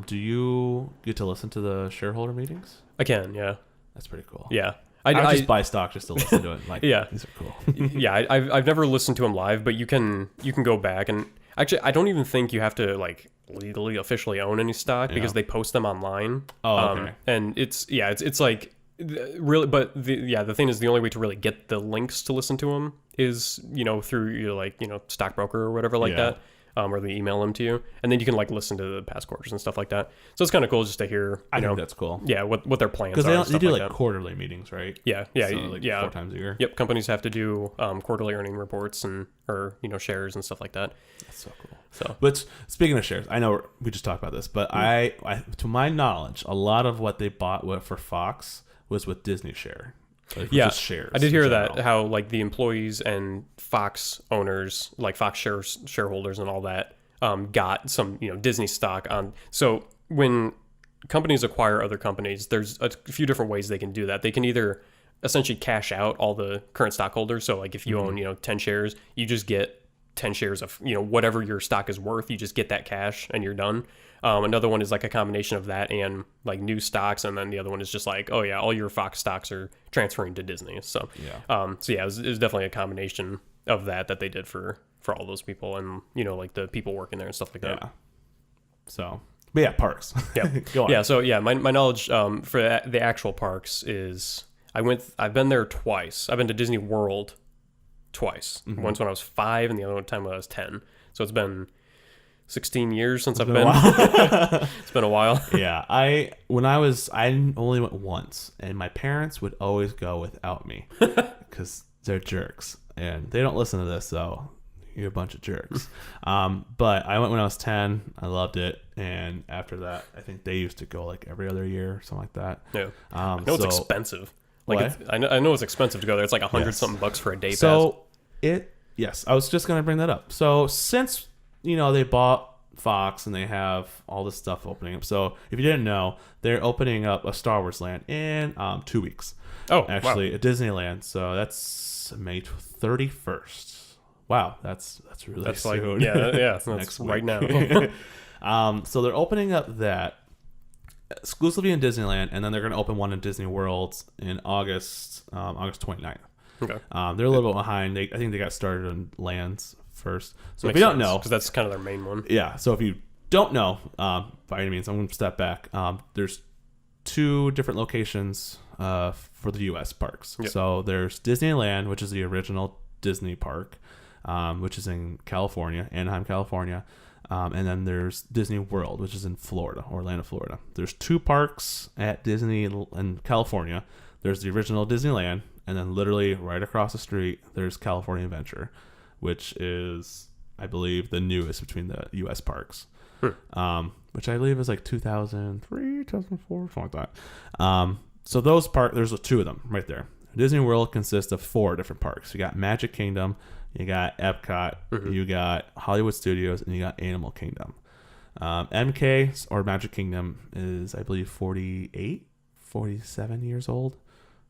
do you get to listen to the shareholder meetings? I can, yeah. That's pretty cool. Yeah. I just buy stock just to listen to it. Like, yeah, these are cool. Yeah, I've never listened to them live, but you can go back, and actually, I don't even think you have to like legally officially own any stock because they post them online. Oh, okay. And it's like Really, but the thing is, the only way to really get the links to listen to them is, through your stockbroker or whatever like that. Or they email them to you, and then you can listen to the past quarters and stuff like that. So it's kind of cool just to hear. I think that's cool. Yeah, what their plans are. Because they do quarterly meetings, right? Yeah, so 4 times a year. Yep, companies have to do quarterly earning reports or shares and stuff like that. That's so cool. So, but speaking of shares, I know we just talked about this, but I to my knowledge, a lot of what they bought for Fox was with Disney share. Just shares. I did hear that, how the employees and Fox owners, Fox shareholders and all that, got some Disney stock on. So when companies acquire other companies, there's a few different ways they can do that. They can either essentially cash out all the current stockholders. So if you own 10 shares, you just get 10 shares of whatever your stock is worth. You just get that cash and you're done. Another one is a combination of that and new stocks, and then the other one is just all your Fox stocks are transferring to Disney. So it was definitely a combination of that they did for all those people, and the people working there and stuff like that. Yeah. So, but yeah, parks. Yeah. Go on. Yeah. So yeah, my knowledge for the actual parks is I've been there twice. I've been to Disney World twice. Mm-hmm. Once when I was 5, and the other time when I was 10. So it's been 16 years since I've been. It's been a while. Yeah, I only went once, and my parents would always go without me because they're jerks, and they don't listen to this, so you're a bunch of jerks. But I went when I was 10. I loved it, and after that, I think they used to go every other year or something like that. Yeah, I know it's expensive. I know it's expensive to go there. It's $100-something bucks for a day pass. So yes, I was just gonna bring that up. So since they bought Fox and they have all this stuff opening up. So if you didn't know, they're opening up a Star Wars land in 2 weeks. Oh, actually, wow. A Disneyland. So that's May 31st. Wow, that's really soon. That's next right week. Now. So they're opening up that exclusively in Disneyland, and then they're going to open one in Disney World in August 29th. Okay. They're a little bit behind. I think they got started on lands first. So if you don't know, because that's kind of their main one. Yeah. So if you don't know, by any means, I'm going to step back. There's 2 different locations for the U.S. parks. Yep. So there's Disneyland, which is the original Disney park, which is in California, Anaheim, California. And then there's Disney World, which is in Florida, Orlando, Florida. There's 2 parks at Disney in California. There's the original Disneyland, and then literally right across the street, there's California Adventure, which is, I believe, the newest between the U.S. parks, which I believe is 2003, 2004, something like that. So those parks, there's 2 of them right there. Disney World consists of 4 different parks. You got Magic Kingdom, you got Epcot, you got Hollywood Studios, and you got Animal Kingdom. MK, or Magic Kingdom, is, I believe, 47 years old.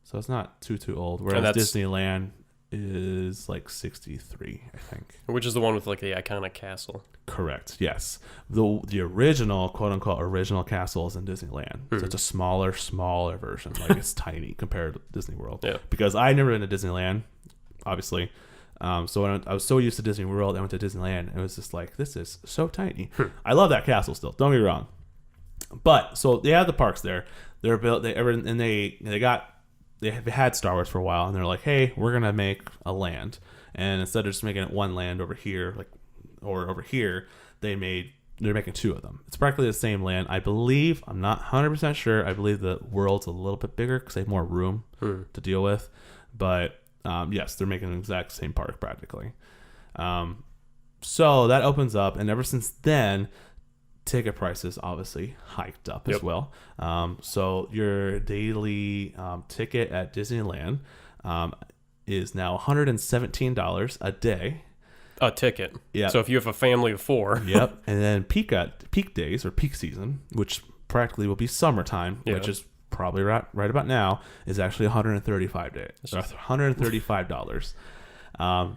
So it's not too old. Whereas Disneyland is 63, I think. Which is the one with the iconic castle. Correct. Yes. The original, quote unquote, original castle is in Disneyland. So it's a smaller version. It's tiny compared to Disney World. Yeah. Because I never been to Disneyland, obviously. So when I was so used to Disney World, I went to Disneyland, and it was just this is so tiny. I love that castle still. Don't get me wrong. But so they have the parks there. They're built. They had Star Wars for a while, and they're like, hey, we're gonna make a land, and instead of just making it one land over here, or over here, they're making 2 of them. It's practically the same land, I believe. I'm not 100% sure. I believe the world's a little bit bigger because they have more room to deal with, but yes, they're making the exact same park practically. So that opens up, and ever since then, ticket prices obviously hiked up as well. So your daily ticket at Disneyland is now $117 a day. A ticket. Yeah. So if you have a family of 4. Yep. And then peak days, or peak season, which practically will be summertime, which is probably right about now, is actually $135.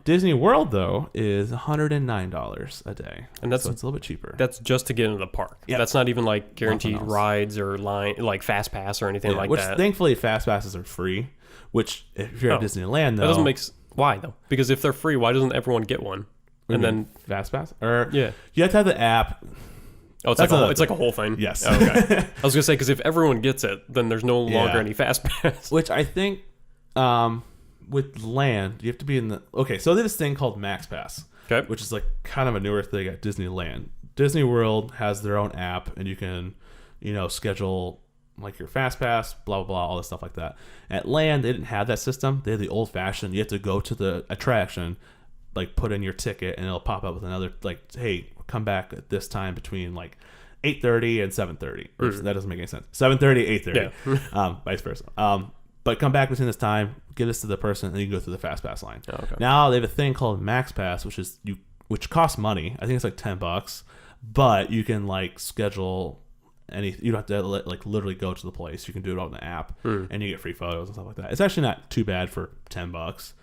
Disney World, though, is $109 a day, and so it's a little bit cheaper. That's just to get into the park. Yeah, that's not even guaranteed rides or fast pass or anything like that. Which thankfully fast passes are free. Which if you're at Disneyland, though, that doesn't make why though? Because if they're free, why doesn't everyone get one? And then fast pass, or you have to have the app. Oh, it's like a whole thing. Yes. Oh, okay. I was gonna say because if everyone gets it, then there's no longer any fast pass. Which I think, with land, you have to be in the. Okay, so they have this thing called Max Pass, which is like kind of a newer thing at Disneyland. Disney World has their own app, and you can, schedule like your fast pass, blah blah blah, all this stuff like that. At land, they didn't have that system. They had the old fashioned. You have to go to the attraction, like put in your ticket, and it'll pop up with another like, hey, come back at this time between like 8:30 and 7:30. That doesn't make any sense. 7:30, 8:30, vice versa. But come back between this time, give this to the person, and you can go through the fast pass line. Now they have a thing called Max Pass, which costs money. I think it's like $10, but you can like schedule any. You don't have to like literally go to the place. You can do it on the app, and you get free photos and stuff like that. It's actually not too bad for $10.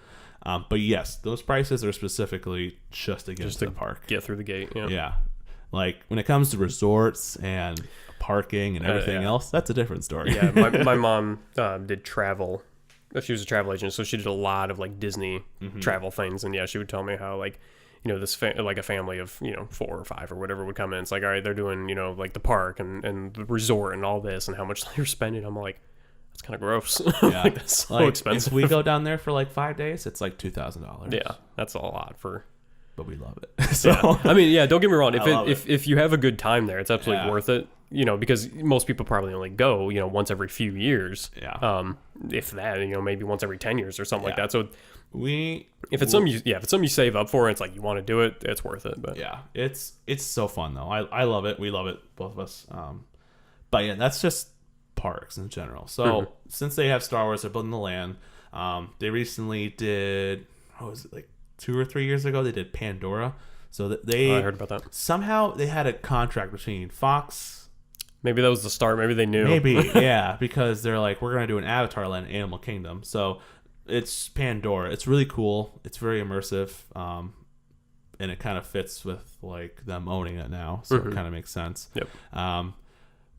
But yes, those prices are specifically just to get into the park. Get through the gate. Yeah. Like when it comes to resorts and parking and everything else, that's a different story. Yeah, my mom did travel. She was a travel agent, so she did a lot of like Disney travel things. And she would tell me how like, this like a family of 4 or 5 or whatever would come in. It's like, all right, they're doing like the park and the resort and all this and how much they're spending. I'm like, that's kind of gross. Yeah. Like, that's so expensive. If we go down there for like 5 days, it's like $2,000. Yeah, that's a lot for. But we love it. So I mean, don't get me wrong. If you have a good time there, it's absolutely worth it. Because most people probably only go once every few years. Yeah. If that, maybe once every 10 years or something like that. So if it's something you save up for, and it's like you want to do it, it's worth it. But it's so fun though. I love it. We love it, both of us. But yeah, that's just parks in general. So since they have Star Wars, they're building the land. They recently did, what was it, like 2 or 3 years ago, they did Pandora. So that I heard about that. Somehow they had a contract between Fox. Maybe that was the start. Maybe they knew. Maybe, yeah, because they're like, we're going to do an Avatar land, Animal Kingdom. So it's Pandora. It's really cool. It's very immersive. And it kind of fits with like them owning it now. So it kind of makes sense. Yep.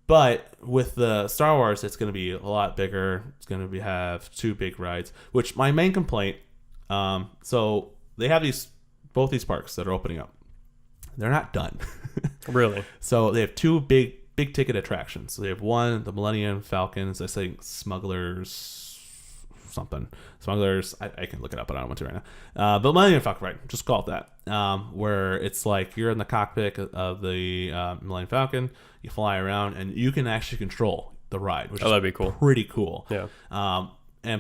But with the Star Wars, it's going to be a lot bigger. It's going to have 2 big rides, which my main complaint, so they have both these parks that are opening up. They're not done. Really? So they have 2 big ticket attractions. So they have one, the Millennium Falcons, I think Smugglers, I can look it up, but I don't want to right now. But Millennium Falcon, right? Just call it that. Where it's like you're in the cockpit of the Millennium Falcon, you fly around, and you can actually control the ride, which is that'd be cool. Pretty cool. Yeah.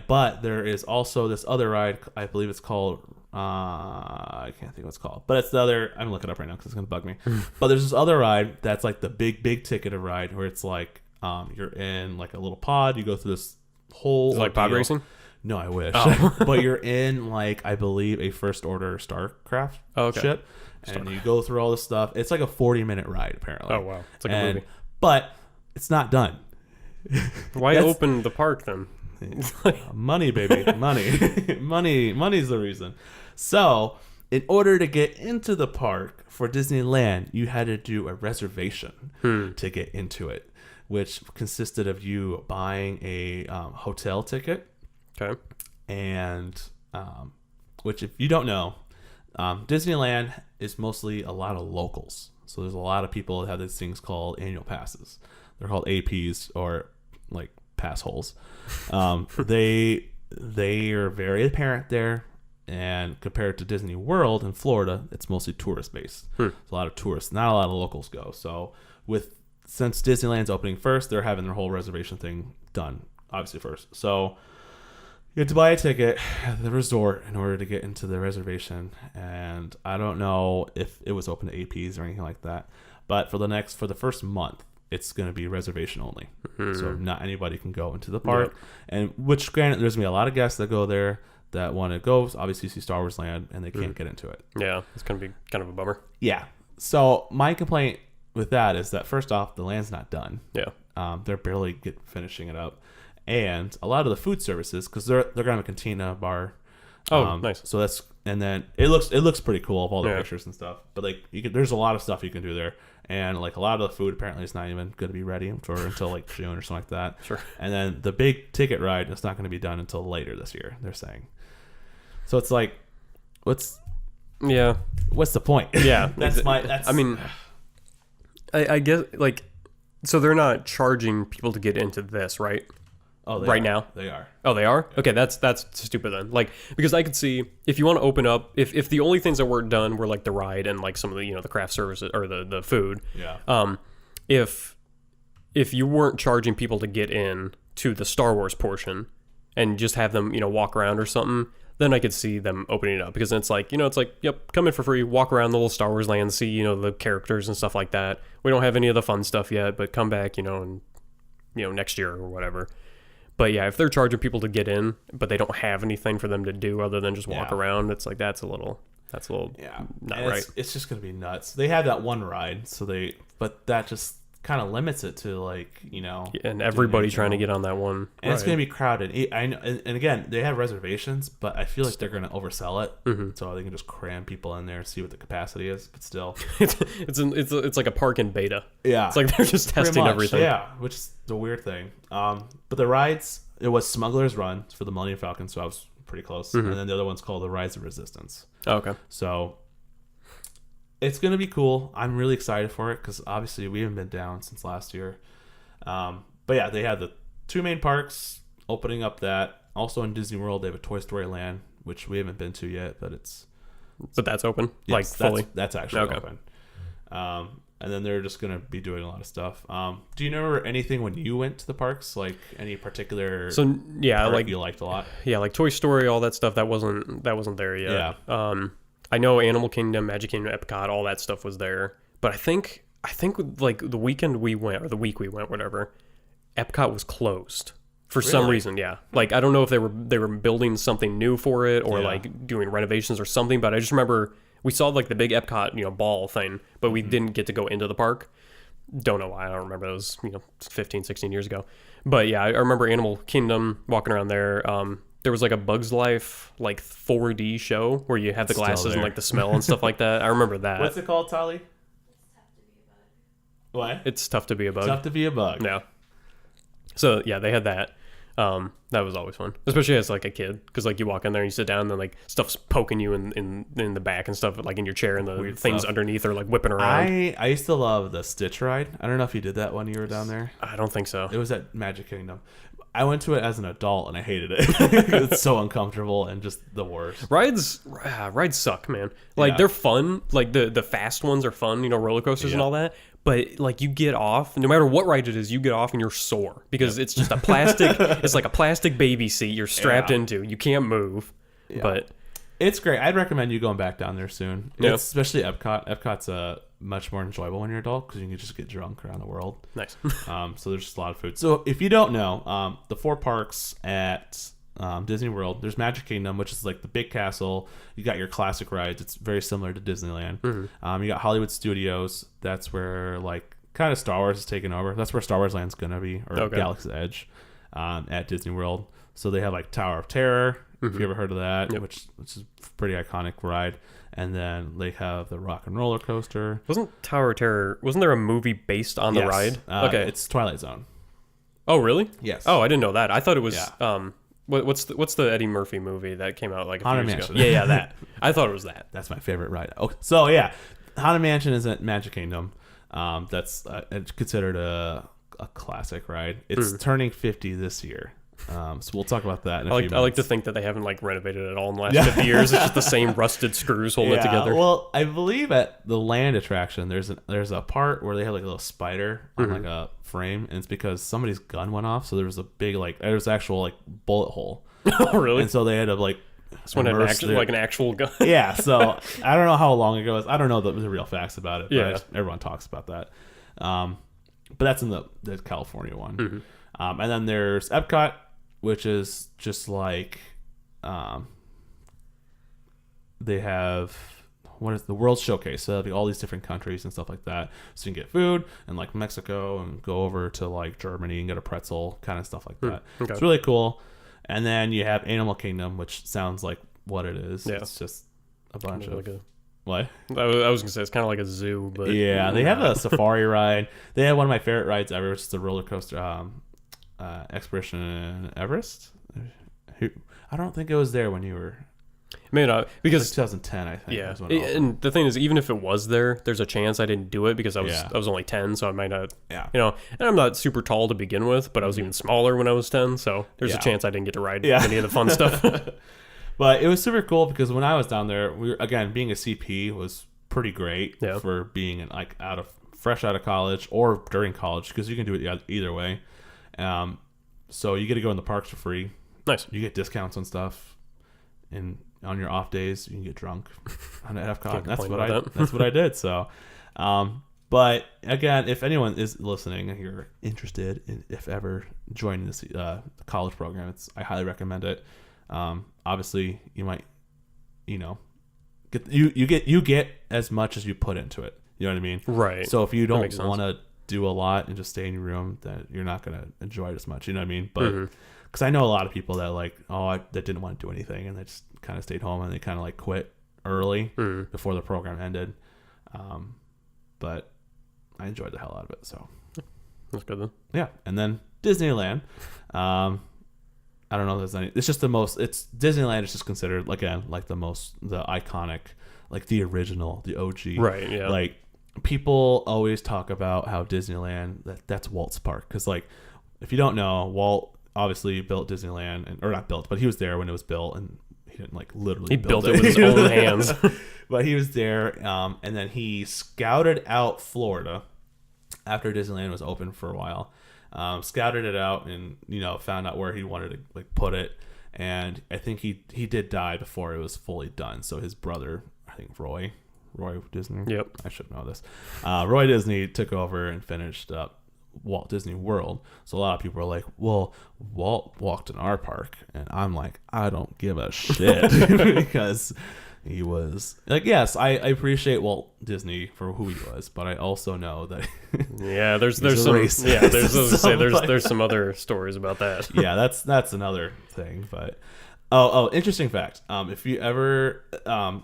But there is also this other ride, I believe it's called, I can't think what it's called, but it's the other, I'm looking it up right now because it's going to bug me. But there's this other ride that's like the big ticket of ride where it's like, you're in like a little pod, you go through this whole... Is it like pod racing? No, I wish. Oh. But you're in like, I believe, a First Order Starcraft ship. And you go through all this stuff. It's like a 40-minute ride, apparently. Oh, wow. It's like a movie. But it's not done. Why open the park then? Money, baby. Money's the reason. So in order to get into the park for Disneyland, you had to do a reservation to get into it, which consisted of you buying a hotel ticket. Okay. And which, if you don't know, Disneyland is mostly a lot of locals. So there's a lot of people that have these things called annual passes. They're called APs, or like pass holes. They are very apparent there, and compared to Disney World in Florida, it's mostly tourist based. There's a lot of tourists, not a lot of locals go. So since Disneyland's opening first, they're having their whole reservation thing done, obviously first. So you have to buy a ticket at the resort in order to get into the reservation. And I don't know if it was open to APs or anything like that, but for the first month, it's going to be reservation only. So not anybody can go into the park. Yep. And which, granted, there's going to be a lot of guests that go there that want to go, obviously, see Star Wars Land, and they can't get into it. Yeah, it's going to be kind of a bummer. Yeah. So my complaint with that is that, first off, the land's not done. Yeah. They're barely finishing it up. And a lot of the food services, because they're going to have a cantina bar. Oh, nice. So and then it looks pretty cool of all the pictures and stuff. But like there's a lot of stuff you can do there. And like a lot of the food apparently is not even going to be ready until like June or something like that. Sure. And then the big ticket ride is not going to be done until later this year, they're saying. So it's like, what's the point? Yeah. I mean, I guess like, so they're not charging people to get into this, right? Oh, right now they are. Oh, they are. Okay, that's stupid then. Like, because I could see if you want to open up, if the only things that weren't done were like the ride and like some of the the craft services or the food. Yeah. If you weren't charging people to get in to the Star Wars portion and just have them walk around or something, then I could see them opening it up, because then it's like yep, come in for free, walk around the little Star Wars land, see the characters and stuff like that. We don't have any of the fun stuff yet, but come back and next year or whatever. But yeah, if they're charging people to get in, but they don't have anything for them to do other than just walk around, it's like that's a little not right. It's just gonna be nuts. They had that one ride, but that just kind of limits it to and everybody trying to get on that one, and it's gonna be crowded. I know, and again, they have reservations, but I feel like they're gonna oversell it, so they can just cram people in there and see what the capacity is. But still, it's like a park in beta. Yeah, it's like they're just testing everything. Yeah, which is the weird thing. But the rides, it was Smuggler's Run for the Millennium Falcon, so I was pretty close, and then the other one's called the Rise of Resistance. Oh, okay, so it's going to be cool. I'm really excited for it because obviously we haven't been down since last year. But yeah, they have the two main parks opening up that. Also in Disney World, they have a Toy Story Land, which we haven't been to yet, but that's open, yes, like fully. That's actually open. And then they're just going to be doing a lot of stuff. Do you remember anything when you went to the parks? Like any particular park you liked a lot? Yeah, like Toy Story, all that stuff that wasn't there yet. Yeah. I know Animal Kingdom, Magic Kingdom, Epcot, all that stuff was there. But I think like the weekend we went, or the week we went, whatever, Epcot was closed for some reason. Yeah, like I don't know if they were building something new for it or like doing renovations or something. But I just remember we saw like the big Epcot ball thing, but we didn't get to go into the park. Don't know why. I don't remember. It was 15, 16 years ago. But yeah, I remember Animal Kingdom, walking around there. There was like a Bug's Life like 4D show where you have the glasses and like the smell and stuff like that. I remember that. What's it called, Tali? What? It's tough to be a bug. Tough to be a bug. Yeah. So yeah, they had that. That was always fun, especially as like a kid, because like you walk in there and you sit down and then like stuff's poking you in the back and stuff, like in your chair, and the weird things underneath are like whipping around. I used to love the Stitch ride. I don't know if you did that when you were down there. I don't think so. It was at Magic Kingdom. I went to it as an adult and I hated it. It's so uncomfortable and just the worst. Rides suck, man. Like they're fun. Like the fast ones are fun, roller coasters and all that. But like you get off, no matter what ride it is, you get off and you're sore because it's just a plastic. It's like a plastic baby seat you're strapped into. You can't move. Yeah. But it's great. I'd recommend you going back down there soon. Yeah. Especially Epcot. Epcot's much more enjoyable when you're an adult because you can just get drunk around the world. Nice. So there's just a lot of food. So if you don't know, the 4 parks at Disney World, there's Magic Kingdom, which is like the big castle. You got your classic rides. It's very similar to Disneyland. Mm-hmm. You got Hollywood Studios. That's where like kind of Star Wars is taking over. That's where Star Wars Land's gonna be, or Galaxy's Edge, at Disney World. So they have like Tower of Terror. If you ever heard of that, which is a pretty iconic ride. And then they have the Rock and Roller Coaster. Wasn't Tower of Terror? Wasn't there a movie based on the ride? Okay, it's Twilight Zone. Oh, really? Yes. Oh, I didn't know that. I thought it was. Yeah. What's the Eddie Murphy movie that came out like a few years ago? Yeah, that. I thought it was that. That's my favorite ride. Okay, so yeah, Haunted Mansion is at Magic Kingdom. That's considered a classic ride. It's turning 50 this year. So we'll talk about that in a few minutes. I like to think that they haven't like renovated it at all in the last 50 years. It's just the same rusted screws holding it together. Well, I believe at the land attraction there's a part where they have like a little spider on like a frame, and it's because somebody's gun went off, so there was a big actual like bullet hole. Oh, really? And so they had to like an actual gun. Yeah, so I don't know how long ago it was. I don't know the real facts about it, but everyone talks about that. But that's in the California one. And then there's Epcot, which is just like they have the World Showcase. So they have all these different countries and stuff like that. So you can get food and like Mexico and go over to like Germany and get a pretzel, kind of stuff like that. Okay. It's really cool. And then you have Animal Kingdom, which sounds like what it is. Yeah. It's just a bunch of like what? I was gonna say it's kind of like a zoo, but yeah, they have a safari ride. They have one of my favorite rides ever, which is the roller coaster. Expedition Everest. I don't think it was there when you were Maybe not, because 2010, I think. Yeah, and the thing is, even if it was there, there's a chance I didn't do it because I was only 10, so I might not. Yeah. And I'm not super tall to begin with, but I was even smaller when I was 10, so there's a chance I didn't get to ride any of the fun stuff. But it was super cool because when I was down there, being a CP was pretty great for being fresh out of college or during college, because you can do it either way. So you get to go in the parks for free. Nice. You get discounts on stuff, and on your off days, you can get drunk on Epcot. That's what I did. So, but again, if anyone is listening and you're interested in, if ever, joining this college program, I highly recommend it. Obviously, you might, you get as much as you put into it. You know what I mean? Right. So if you don't want to do a lot and just stay in your room, then you're not going to enjoy it as much. You know what I mean? But because I know a lot of people that that didn't want to do anything, and they just kind of stayed home, and they kind of quit early before the program ended. But I enjoyed the hell out of it. So that's good then. Yeah. And then Disneyland. I don't know if there's any. It's just the most. It's Disneyland is just considered again the iconic, the original, the OG. Right. Yeah. People always talk about how Disneyland that's Walt's park, because if you don't know, Walt obviously built Disneyland, or not built, but he was there when it was built, and he didn't literally. He built it with his own hands. But he was there, and then he scouted out Florida after Disneyland was open for a while. Scouted it out, and found out where he wanted to put it, and I think he did die before it was fully done. So his brother, I think Roy Disney. Yep, I should know this. Roy Disney took over and finished up Walt Disney World. So a lot of people are like, well, Walt walked in our park, and I'm like, I don't give a shit because he was yes, I appreciate Walt Disney for who he was, but I also know that there's some racist. There's some other stories about that. Yeah, that's another thing. But interesting fact. If you ever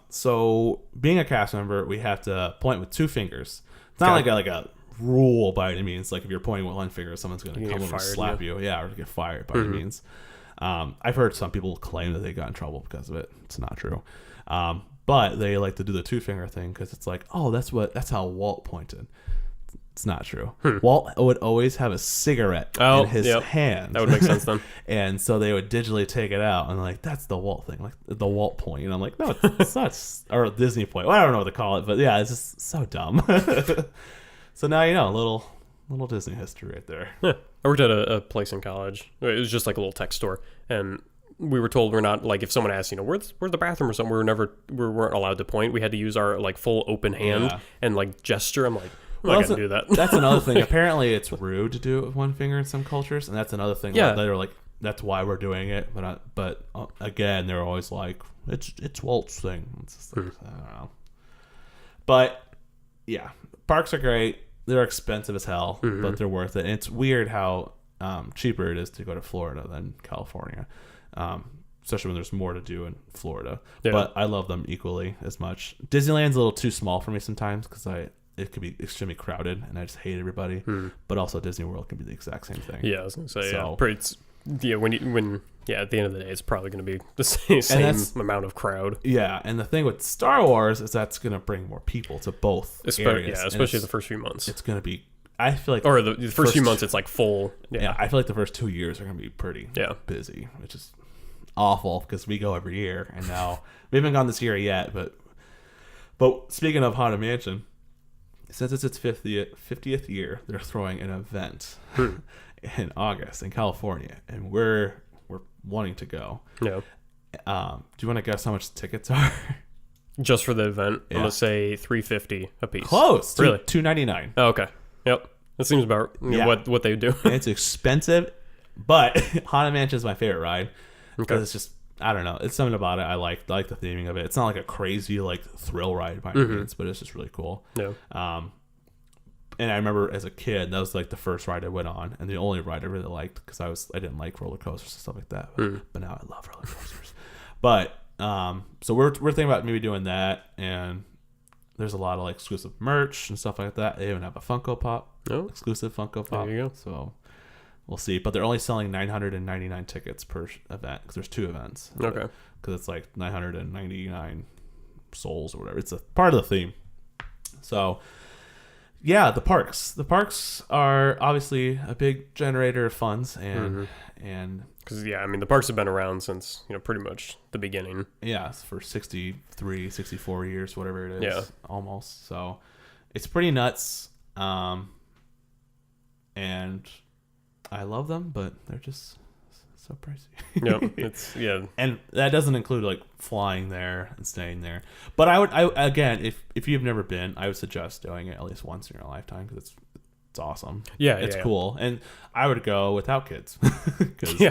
so being a cast member, we have to point with two fingers. It's not like a rule by any means. If you're pointing with one finger, someone's going to come over and slap you. Yeah, or get fired by any means. I've heard some people claim that they got in trouble because of it. It's not true. But they like to do the two finger thing because it's that's how Walt pointed. It's not true. Walt would always have a cigarette in his hand. That would make sense then. And so they would digitally take it out and that's the Walt thing, the Walt point. And I'm like, no, it's not, or Disney point. Well, I don't know what to call it, but yeah, it's just so dumb. So now you know, a little Disney history right there. Yeah. I worked at a place in college. It was just a little tech store, and we were told we're not if someone asked, where's the bathroom or something, we weren't allowed to point. We had to use our full open hand and gesture. I'm like, I'm not gonna do that. That's another thing. Apparently, it's rude to do it with one finger in some cultures, and that's another thing. Yeah, they're that's why we're doing it. But again, they're always like, it's Walt's thing. It's just I don't know. But yeah, parks are great. They're expensive as hell, but they're worth it. And it's weird how cheaper it is to go to Florida than California, especially when there's more to do in Florida. Yeah. But I love them equally as much. Disneyland's a little too small for me sometimes because it could be extremely crowded, and I just hate everybody. But also Disney World can be the exact same thing. Yeah, I was gonna say at the end of the day, it's probably going to be the same amount of crowd. Yeah, and the thing with Star Wars is that's going to bring more people to both areas. Yeah, especially the first few months. It's going to be, I feel like... Or the first few months, it's full. Yeah, I feel like the first 2 years are going to be pretty busy, which is awful because we go every year, and now we haven't gone this year yet, but speaking of Haunted Mansion, since it's its 50th year, they're throwing an event in August in California, and we're wanting to go. Yeah. Do you want to guess how much tickets are? Just for the event? Yeah. I'm gonna say $350 a piece. Close. Really? $299. Oh, okay. Yep. That seems about what they do. It's expensive, but Haunted Mansion is my favorite ride because it's just, I don't know, it's something about it I like the theming of it. It's not like a crazy thrill ride by any means, but it's just really cool. Yeah. And I remember as a kid, that was the first ride I went on, and the only ride I really liked because I didn't like roller coasters and stuff like that. But now I love roller coasters. But so we're thinking about maybe doing that, and there's a lot of exclusive merch and stuff like that. They even have a Funko Pop, exclusive Funko Pop. There you go. So we'll see. But they're only selling 999 tickets per event because there's 2 events. Okay. Because it's like 999 souls or whatever. It's a part of the theme. So, yeah, the parks. The parks are obviously a big generator of funds, and because I mean the parks have been around since pretty much the beginning. Yeah, for 63, 64 years, whatever it is. Yeah, almost. So, it's pretty nuts. And I love them, but they're just so pricey. And that doesn't include like flying there and staying there. But I again, if you've never been, I would suggest doing it at least once in your lifetime because it's awesome. Yeah, it's cool. And I would go without kids because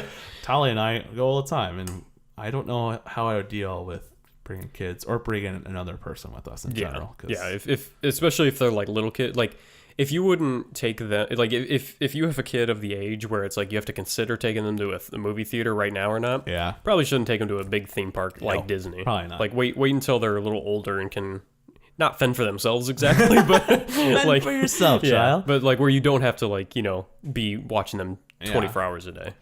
Tali and I go all the time, and I don't know how I would deal with bringing kids or bringing another person with us in general. Yeah, if especially if they're like little kids, like. If you wouldn't take them, like if you have a kid of the age where it's like you have to consider taking them to a movie theater right now or not, probably shouldn't take them to a big theme park like Disney. Probably not. Like wait until they're a little older and can not fend for themselves exactly, but fend like for yourself, child. But like where you don't have to like be watching them 24 hours a day.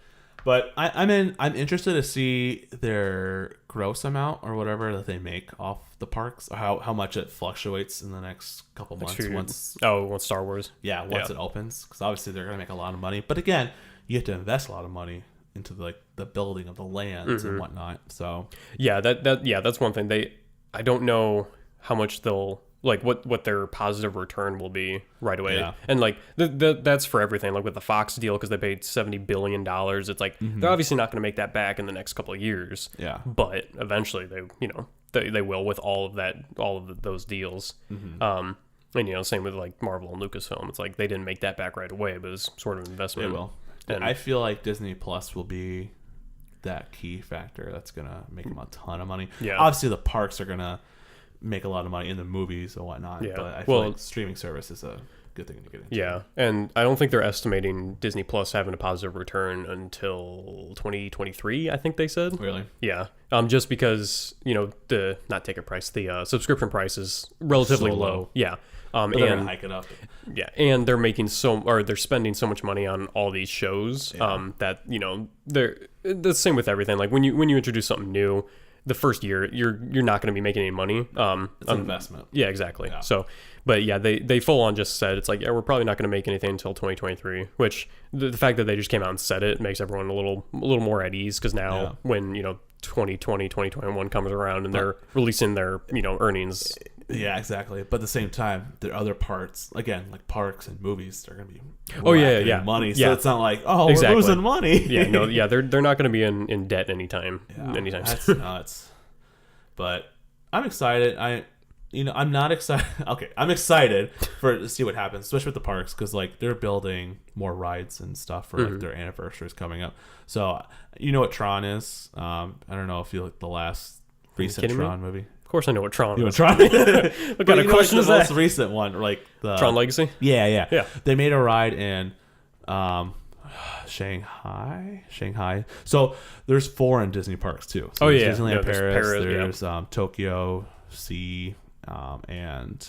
But I'm interested to see their gross amount or whatever that they make off the parks, or how much it fluctuates in the next couple months. Once Star Wars. Yeah, once it opens, because obviously they're gonna make a lot of money. But again, you have to invest a lot of money into the building of the lands and whatnot. So that's one thing. I don't know how much they'll. Like what their positive return will be right away, and like that's for everything. Like with the Fox deal, because they paid $70 billion, it's like they're obviously not going to make that back in the next couple of years. Yeah, but eventually they will with all of those deals. And same with like Marvel and Lucasfilm. It's like they didn't make that back right away, but it's sort of an investment. They will. And I feel like Disney Plus will be that key factor that's gonna make them a ton of money. Yeah, obviously the parks are gonna make a lot of money in the movies and whatnot, but I feel like streaming service is a good thing to get into. Yeah, and I don't think they're estimating Disney Plus having a positive return until 2023, I think they said. Really? Yeah. Just because, the not ticket price, the subscription price is relatively low. Yeah. But they're gonna hike it up. Yeah, and they're they're spending so much money on all these shows that, they're the same with everything. Like when you introduce something new, the first year you're not going to be making any money. It's an investment. Yeah, exactly. Yeah. So, but yeah, they full on just said it's like we're probably not going to make anything until 2023. Which the fact that they just came out and said it makes everyone a little more at ease because now when 2020 2021 comes around and they're releasing their earnings. Yeah, exactly. But at the same time, there are other parts, again, like parks and movies, they're going to be money. So it's not like, we're losing money. They're not going to be in debt anytime soon. That's nuts. But I'm excited. I'm not excited. Okay, I'm excited to see what happens, especially with the parks, because like they're building more rides and stuff for like their anniversaries coming up. So you know what Tron is? I don't know if you like the last recent Tron movie. Of course I know what Tron is. You know Tron? What kind of question is that? The most recent one, like the Tron Legacy? Yeah. They made a ride in Shanghai. So there's 4 in Disney parks too. So there's Disneyland Paris. There's Tokyo Sea, and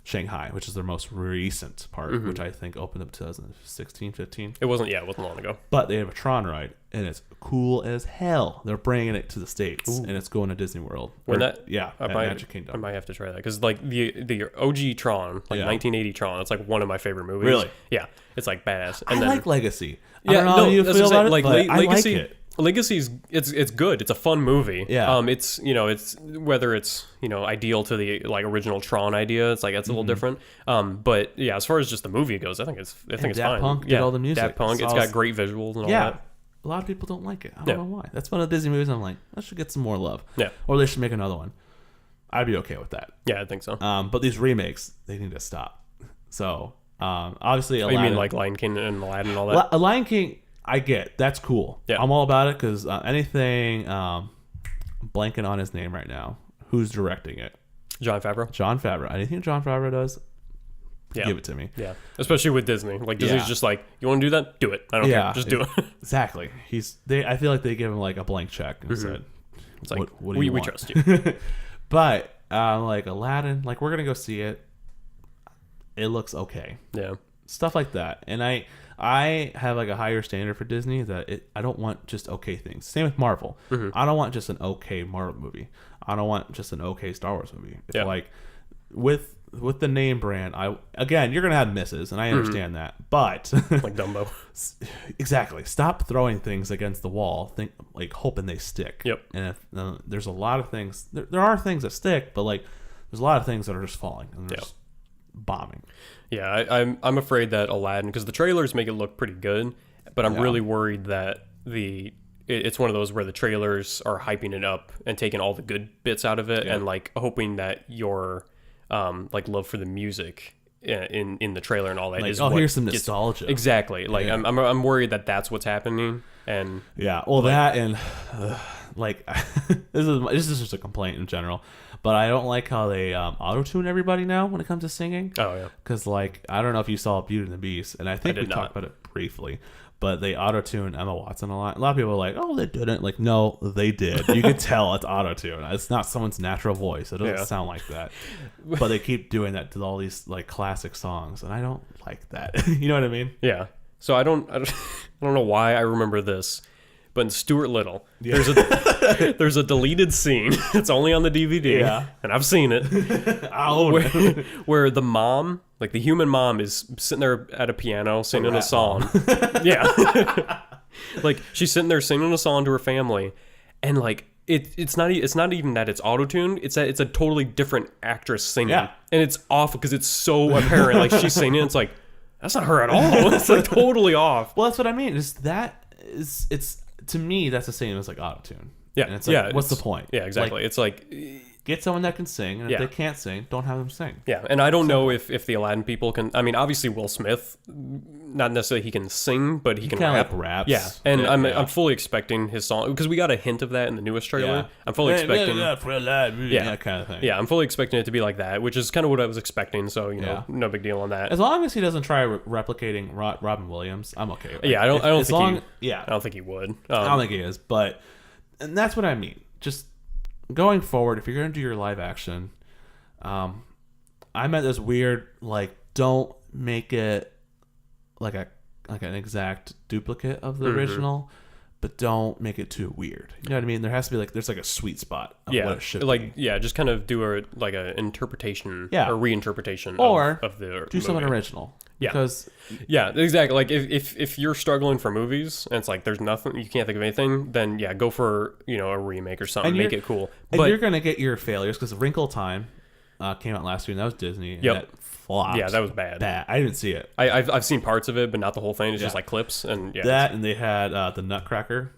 Shanghai, which is their most recent park, which I think opened up 2016, 15. It wasn't long ago. But they have a Tron ride, and it's cool as hell. They're bringing it to the States, and it's going to Disney World. Magic Kingdom. I might have to try that, because like the OG Tron, like 1980 Tron, it's like one of my favorite movies. Really? Yeah, it's like badass. And I like Legacy. I don't know how you feel about it, but I like it. Legacy's it's good. It's a fun movie. Yeah. It's it's whether it's ideal to the like original Tron idea. It's like it's a little different. But yeah, as far as just the movie goes, I think it's fine. Punk did all the music. Daft Punk. It's got great visuals and all that. A lot of people don't like it. I don't know why. That's one of the Disney movies I'm like, I should get some more love. Yeah. Or they should make another one. I'd be okay with that. Yeah, I think so. But these remakes, they need to stop. So obviously, Aladdin. You mean like Lion King and Aladdin and all that? Lion King. I get that's cool. Yeah. I'm all about it because anything blanking on his name right now. Who's directing it? Jon Favreau. Anything Jon Favreau does, give it to me. Yeah, especially with Disney. Like Disney's just like, you want to do that? Do it. I don't care. Just do it. Exactly. I feel like they give him like a blank check and said, "It's like what do you want? We trust you." But like Aladdin, like we're gonna go see it. It looks okay. Yeah. stuff like that. And I have like a higher standard for Disney that I don't want just okay things. Same with Marvel. I don't want just an okay Marvel movie. I don't want just an okay Star Wars movie. It's like with the name brand, you're gonna have misses, and I understand that, but like Dumbo. Exactly. Stop throwing things against the wall, hoping they stick. Yep. And if there's a lot of things, there are things that stick, but like there's a lot of things that are just falling and they're just bombing. Yeah, I'm afraid that Aladdin, because the trailers make it look pretty good, but I'm really worried that it's one of those where the trailers are hyping it up and taking all the good bits out of it, and like hoping that your like love for the music in the trailer and all that is here's some nostalgia. Exactly. Like I'm worried that that's what's happening. And that and like this is just a complaint in general, but I don't like how they auto-tune everybody now when it comes to singing. Oh yeah. Because like I don't know if you saw Beauty and the Beast, and I think we talked about it briefly. But they auto-tune Emma Watson a lot. A lot of people are like, oh, they didn't. Like, no, they did. You can tell it's auto-tune. It's not someone's natural voice. It doesn't sound like that. But they keep doing that to all these like classic songs, and I don't like that. You know what I mean? Yeah. So I don't know why I remember this, but in Stuart Little, there's a deleted scene. It's only on the DVD, and I've seen it. where the mom, like the human mom, is sitting there at a piano singing a song. Like she's sitting there singing a song to her family, and like it's not even that it's auto-tuned. It's that it's a totally different actress singing, and it's awful because it's so apparent. Like she's singing, it's like that's not her at all. It's like totally off. Well, that's what I mean. It's to me that's the same as like auto-tune. Yeah, and it's like, what's the point? Yeah, exactly. Like, it's like get someone that can sing, and if they can't sing, don't have them sing. Yeah, and I don't know if the Aladdin people can. I mean, obviously Will Smith, not necessarily he can sing, but he can rap. Like raps. Yeah, and I'm fully expecting his song because we got a hint of that in the newest trailer. Yeah. I'm fully expecting that kind of thing. Yeah, I'm fully expecting it to be like that, which is kind of what I was expecting. So no big deal on that. As long as he doesn't try replicating Robin Williams, I'm okay. With I don't think he would. I don't think he is, and that's what I mean. Just going forward, if you're going to do your live action, I'm at this weird, like, don't make it like an exact duplicate of the original, but don't make it too weird. You know what I mean? There has to be like, there's like a sweet spot of what it should be. Yeah, just kind of do an interpretation or reinterpretation of the do something original. Yeah. Because exactly. Like if you're struggling for movies and it's like there's nothing, you can't think of anything, then go for a remake or something, make it cool. But you're gonna get your failures because Wrinkle Time came out last year and that was Disney. And that flopped. Yeah, that was bad. I didn't see it. I've seen parts of it, but not the whole thing. It's just like clips and and they had the Nutcracker.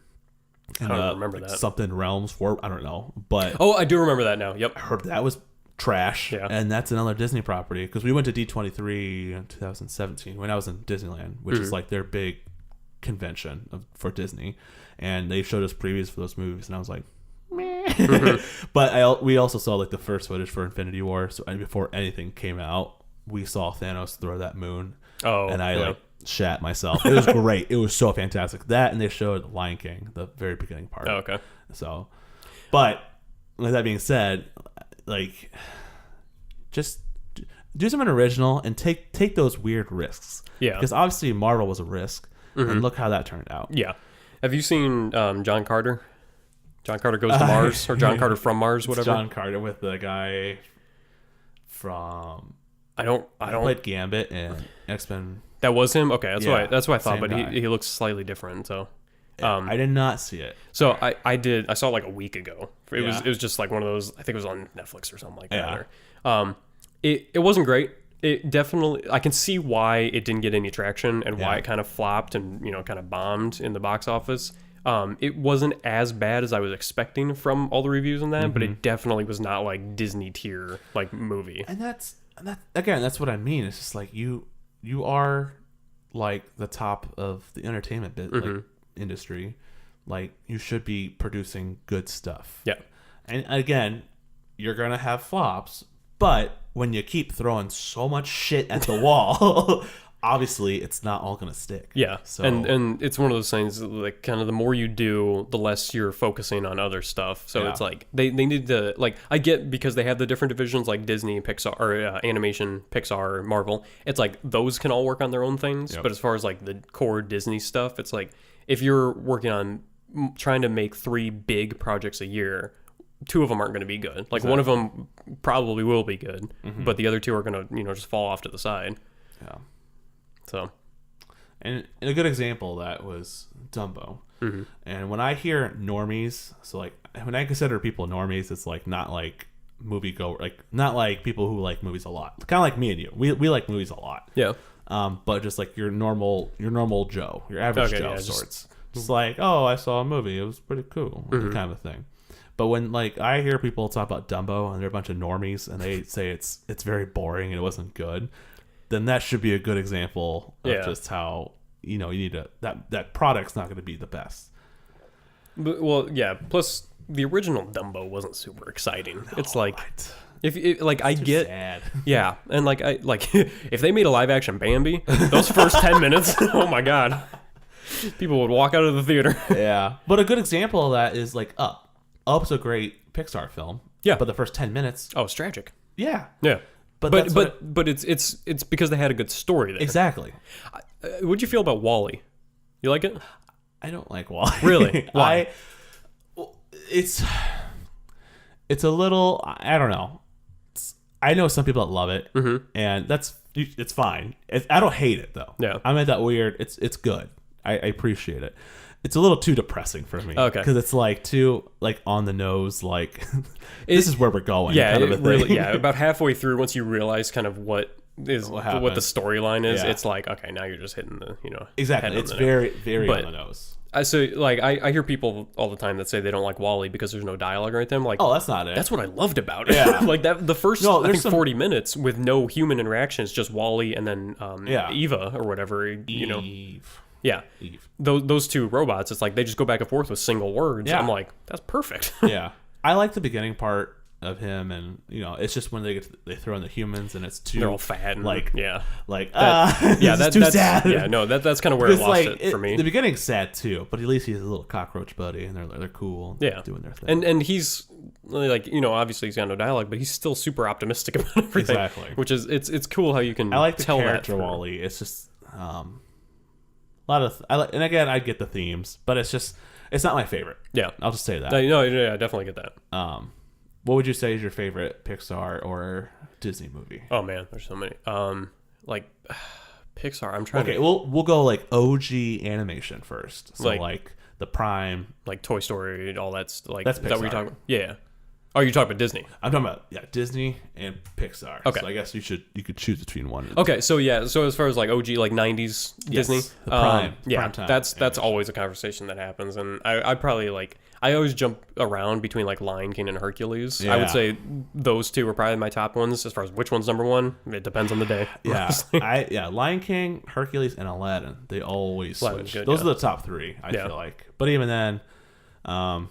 And, I don't remember that. Something Realms for I don't know, but I do remember that now. Yep, I heard that was trash. Yeah. And that's another Disney property because we went to D23 in 2017 when I was in Disneyland, which is like their big convention for Disney, and they showed us previews for those movies, and I was like, meh. But we also saw like the first footage for Infinity War, so before anything came out, we saw Thanos throw that moon. And I like shat myself. It was great. It was so fantastic. That, and they showed Lion King, the very beginning part. Oh, okay. So, but with that being said, like, just do something original and take those weird risks. Yeah. Because obviously Marvel was a risk, and look how that turned out. Yeah. Have you seen John Carter? John Carter Goes to Mars, or John Carter from Mars, whatever. John Carter with the guy from. I don't. Played Gambit and X-Men. That was him. Okay, that's what I thought. But he looks slightly different. So. I did not see it. So I did. I saw it like a week ago. It was just like one of those. I think it was on Netflix or something like that. Or, it wasn't great. It definitely. I can see why it didn't get any traction and why it kind of flopped and kind of bombed in the box office. It wasn't as bad as I was expecting from all the reviews on that, but it definitely was not like Disney tier like movie. And that's what I mean. It's just like you are like the top of the entertainment bit. Like, industry, like you should be producing good stuff. Yeah. And again, you're gonna have flops, but when you keep throwing so much shit at the wall, obviously it's not all gonna stick. Yeah. So And it's one of those things like kind of the more you do, the less you're focusing on other stuff. So it's like they need to like I get because they have the different divisions like Disney, Pixar, or animation, Pixar, Marvel. It's like those can all work on their own things. But as far as like the core Disney stuff, it's like if you're working on trying to make 3 big projects a year, 2 of them aren't going to be good. Like one of them probably will be good, but the other 2 are going to just fall off to the side. Yeah. So, and a good example of that was Dumbo. And when I hear normies, so like when I consider people normies, it's like not like moviegoer, like not like people who like movies a lot. Kind of like me and you. We like movies a lot. Yeah. But just like your normal Joe, your average Joe yeah, sorts. Just like, oh, I saw a movie, it was pretty cool, kind of thing. But when like I hear people talk about Dumbo and they're a bunch of normies and they say it's very boring and it wasn't good, then that should be a good example of just how you need to that product's not going to be the best. But, well, yeah. Plus, the original Dumbo wasn't super exciting. No, it's like I get sad. Yeah, and like if they made a live action Bambi, those first 10 minutes, oh my god, people would walk out of the theater. Yeah, but a good example of that is like Up. Up's a great Pixar film. Yeah, but the first 10 minutes, it's tragic. Yeah, yeah. But it's because they had a good story there. Exactly. What'd you feel about WALL-E? You like it? I don't like WALL-E. Really? Why? It's a little. I don't know. I know some people that love it, and it's fine. I don't hate it though. Yeah. I mean that weird. It's good. I appreciate it. It's a little too depressing for me. Okay. Because it's like too like on the nose. Like this is where we're going. Yeah. Kind of a thing. Really. Yeah. About halfway through, once you realize kind of what the storyline is, it's like okay, now you're just hitting the exactly. It's very on the nose. So like I hear people all the time that say they don't like WALL-E because there's no dialogue or anything. I'm like, oh, that's not it. That's what I loved about it. Yeah. Like that the first 40 minutes with no human interaction is just WALL-E and then Eva or whatever. Eve. Yeah. Eve. Those 2 robots, it's like they just go back and forth with single words. Yeah. I'm like, that's perfect. Yeah. I like the beginning part of him, and it's just when they throw in the humans and it's too they're all fat and like that's too sad. Yeah, no, that's kind of where it lost it for me. The beginning's sad too, but at least he's a little cockroach buddy and they're cool. Yeah, doing their thing. And he's like obviously he's got no dialogue, but he's still super optimistic about everything. Exactly, which is it's cool how you can. I like the tell character that WALL-E. It's just a lot of and again I get the themes, but it's not my favorite. Yeah, I'll just say that. No, I definitely get that. What would you say is your favorite Pixar or Disney movie? Oh man, there's so many. Like Pixar. I'm trying. Okay, we'll go like OG animation first. So like the prime, like Toy Story, all that's like. That's Is that what you're Pixar. talking about? Yeah. Oh, you're talking about Disney. I'm talking about Disney and Pixar. Okay. So I guess you could choose between one. Okay, so so as far as like OG like 90s Disney, the prime, prime time that's always a conversation that happens, and I probably like I always jump around between like Lion King and Hercules. Yeah. I would say those 2 are probably my top ones. As far as which one's number 1, it depends on the day. Yeah, Lion King, Hercules, and Aladdin. They always switch. Good, those are the top 3. I feel like, but even then, I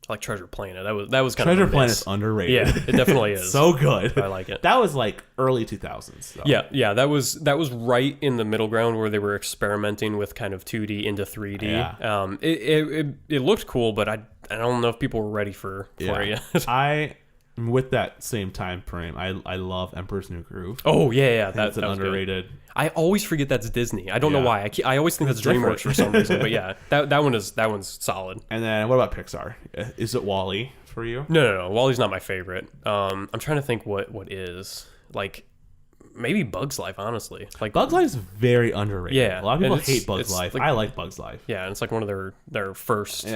like Treasure Planet. That was kind Treasure of Planet is underrated. Yeah, it definitely is. So good. I like it. That was like early 2000s. Though. Yeah. That was right in the middle ground where they were experimenting with kind of 2D into 3D. Yeah. It looked cool, but I don't know if people were ready for it yet. With that same time frame, I love Emperor's New Groove. Oh yeah, that's an underrated. Good. I always forget that's Disney. I don't know why. I always think that's DreamWorks for some reason. But yeah, that one's solid. And then what about Pixar? Is it WALL-E for you? No. WALL-E's not my favorite. I'm trying to think what is like. Maybe Bug's Life, honestly. Like Bug's Life is very underrated. Yeah, a lot of people hate Bug's Life. Like, I like Bug's Life. Yeah, and it's like one of their first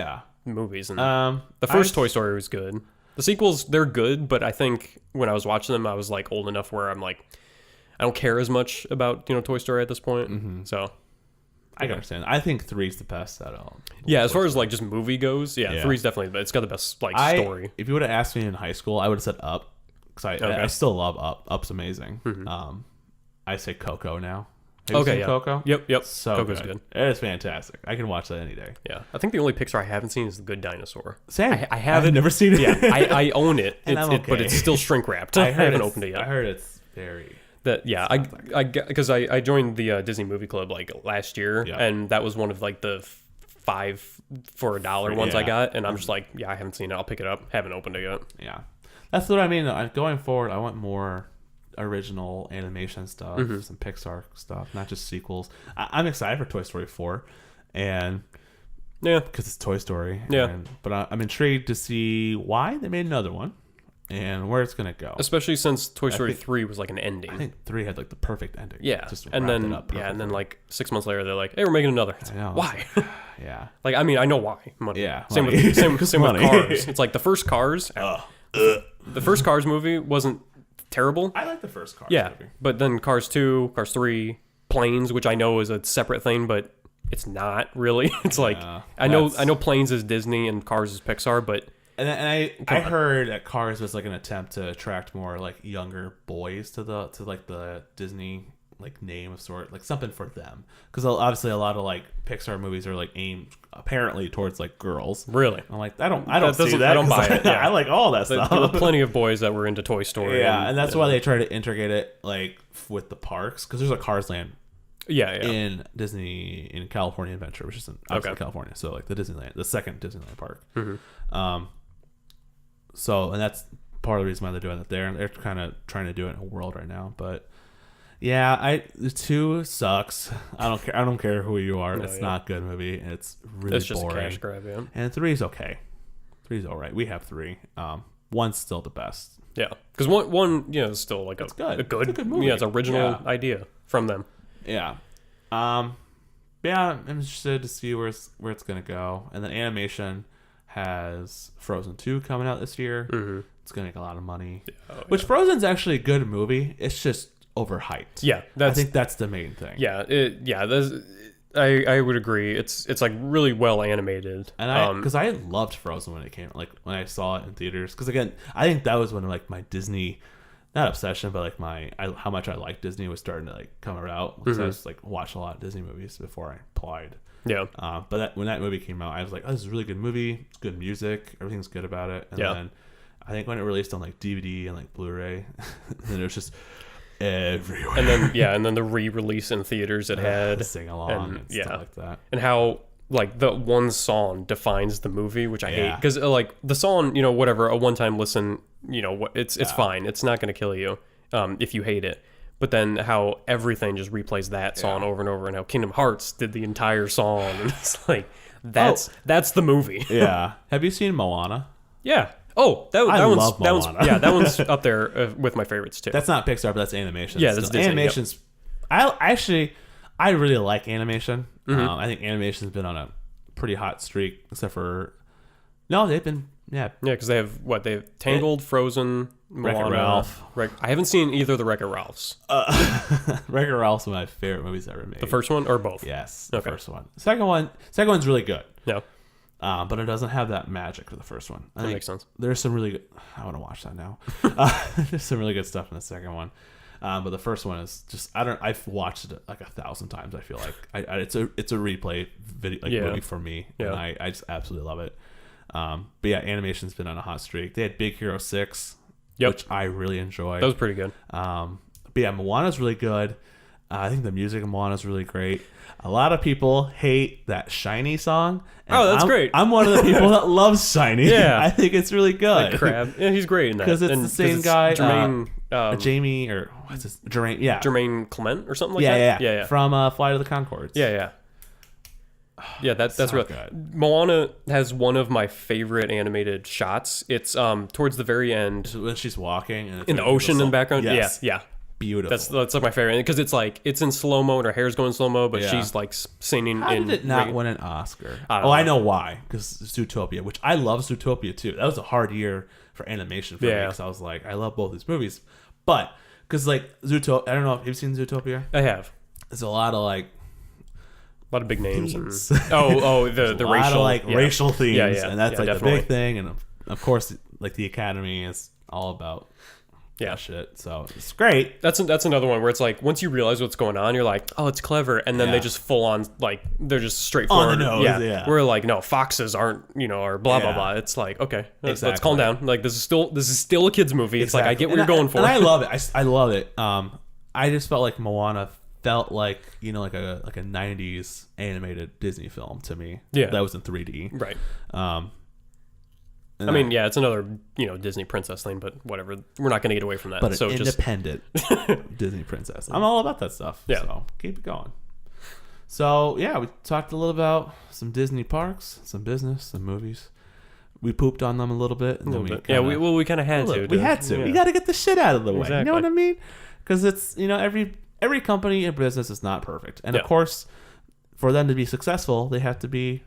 movies. And the first Toy Story was good. The sequels, they're good, but I think when I was watching them, I was like old enough where I'm like, I don't care as much about Toy Story at this point. Mm-hmm. So I can understand. I think 3's the best at all. Yeah, as far as like just movie goes, 3's definitely. It's got the best like story. If you would have asked me in high school, I would have said Up because I still love Up. Up's amazing. Mm-hmm. I say Coco now. Have you seen Coco? Yep. So Coco's good. It is fantastic. I can watch that any day. Yeah, I think the only Pixar I haven't seen is The Good Dinosaur. Same. I haven't. I've never seen it. Yeah, I own it. And I'm okay. But it's still shrink wrapped. I haven't opened it yet. I heard it's very. Because I joined the Disney Movie Club like last year, and that was one of like the 5 for $1 ones I got, and I'm just like, I haven't seen it. I'll pick it up. Haven't opened it yet. Yeah, that's what I mean. Going forward, I want more original animation stuff, some Pixar stuff, not just sequels. I'm excited for Toy Story 4, and because it's Toy Story. But I'm intrigued to see why they made another one. And where it's gonna go, especially since Toy Story 3 was like an ending. I think 3 had like the perfect ending. Just and then and then like 6 months later they're like, hey, we're making another. It's like, why? Like I mean, I know why. Money. Same with Cars. It's like the first Cars. The first Cars movie wasn't terrible. I like the first Cars movie. But then Cars 2, Cars 3, Planes, which I know is a separate thing, but it's not really. It's like I know Planes is Disney and Cars is Pixar, but. And I heard that Cars was like an attempt to attract more like younger boys to the Disney like name of sort, like something for them, because obviously a lot of like Pixar movies are like aimed apparently towards like girls. Really? I'm like, I don't see that. I don't buy it. I like all that stuff. There were plenty of boys that were into Toy Story. And that's why they try to integrate it like with the parks, because there's a Cars Land. In Disney in California Adventure, which is in California, so like the second Disneyland park. So, and that's part of the reason why they're doing it there. And they're kind of trying to do it in a world right now. But the 2 sucks. I don't care who you are. It's not a good movie. It's really just boring. A cash grab, And 3 is okay. 3 is all right. We have 3. 1's still the best. Yeah, because one is still like a good movie. Yeah, it's original idea from them. Yeah. I'm interested to see where it's gonna go. And then animation has Frozen 2 coming out this year. It's gonna make a lot of money. Which Frozen's actually a good movie. It's just overhyped. Yeah, I think that's the main thing. I would agree. It's like really well animated. And because I loved Frozen when it came, like when I saw it in theaters. Because again, I think that was when like my Disney, not obsession, but like how much I liked Disney was starting to like come about. Because I was like watched a lot of Disney movies before I applied. But when that movie came out, I was like, oh, this is a really good movie. It's good music. Everything's good about it. And then I think when it released on like DVD and like Blu-ray, then it was just everywhere. And then the re-release in theaters it had sing along and stuff like that. And how like the one song defines the movie, which I hate, because like the song, whatever, a one-time listen, it's fine. It's not going to kill you if you hate it. But then how everything just replays that song over and over, and how Kingdom Hearts did the entire song, and it's like that's the movie. Have you seen Moana? Yeah. Oh, that one's up there with my favorites too. That's not Pixar, but that's animation. Yeah, that's Disney. Animation's. I really like animation. I think animation's been on a pretty hot streak, except for they've been because they have Tangled, Frozen, Moana, Wreck-It Ralph. I haven't seen either of the Wreck-It Ralphs. Wreck-It Ralph's one of my favorite movies ever made. The first one or both? Yes, the first one. Second one's really good. No. But it doesn't have that magic for the first one. That makes sense. There's some really good. I want to watch that now. There's some really good stuff in the second one. But the first one is just I've watched it like 1,000 times. I feel like it's a replay video movie for me, and I just absolutely love it. But animation's been on a hot streak. They had Big Hero 6, which I really enjoyed. That was pretty good. But Moana's really good. I think the music in Moana's really great. A lot of people hate that Shiny song. That's great. I'm one of the people that loves Shiny. I think it's really good. Like Crab. Yeah, he's great in that. Because it's the same guy. Jermaine, Jamie, or what's his? Jermaine, Jermaine Clement or something like that? Yeah. From Flight of the Conchords. Yeah, that's so really good. Moana has one of my favorite animated shots. It's towards the very end. When she's walking. And in the ocean in the background? Yes. Yeah. Beautiful. That's like my favorite, because it's in slow mo and her hair's going slow mo, but she's like singing. How did it not win an Oscar? I know why. Because Zootopia, which I love Zootopia too. That was a hard year for animation for me, because I was like, I love both these movies, but because like Zootopia, I don't know if you've seen Zootopia. I have. There's a lot of big names. And, the racial racial themes, and that's like definitely the big thing, and of course like the Academy is all about. Shit. So it's great. That's another one where it's like once you realize what's going on, you're like, oh, it's clever, and then they just full on like they're just straightforward. On the nose, We're like, no, foxes aren't, or blah blah blah. It's like, okay, let's calm down. Like this is still a kids movie. It's like I get what you're going for. And I love it. I love it. I just felt like Moana felt like like a 90s animated Disney film to me. Yeah, that was in 3D. Right. I mean, it's another Disney princess thing, but whatever. We're not going to get away from that. But so an independent Disney princess. I'm all about that stuff. Yeah. So keep it going. So yeah, we talked a little about some Disney parks, some business, some movies. We pooped on them a little bit. And we kind of had to. We had to. Yeah. You got to get the shit out of the way. Exactly. You know what I mean? Because it's every company and business is not perfect, and of course, for them to be successful, they have to be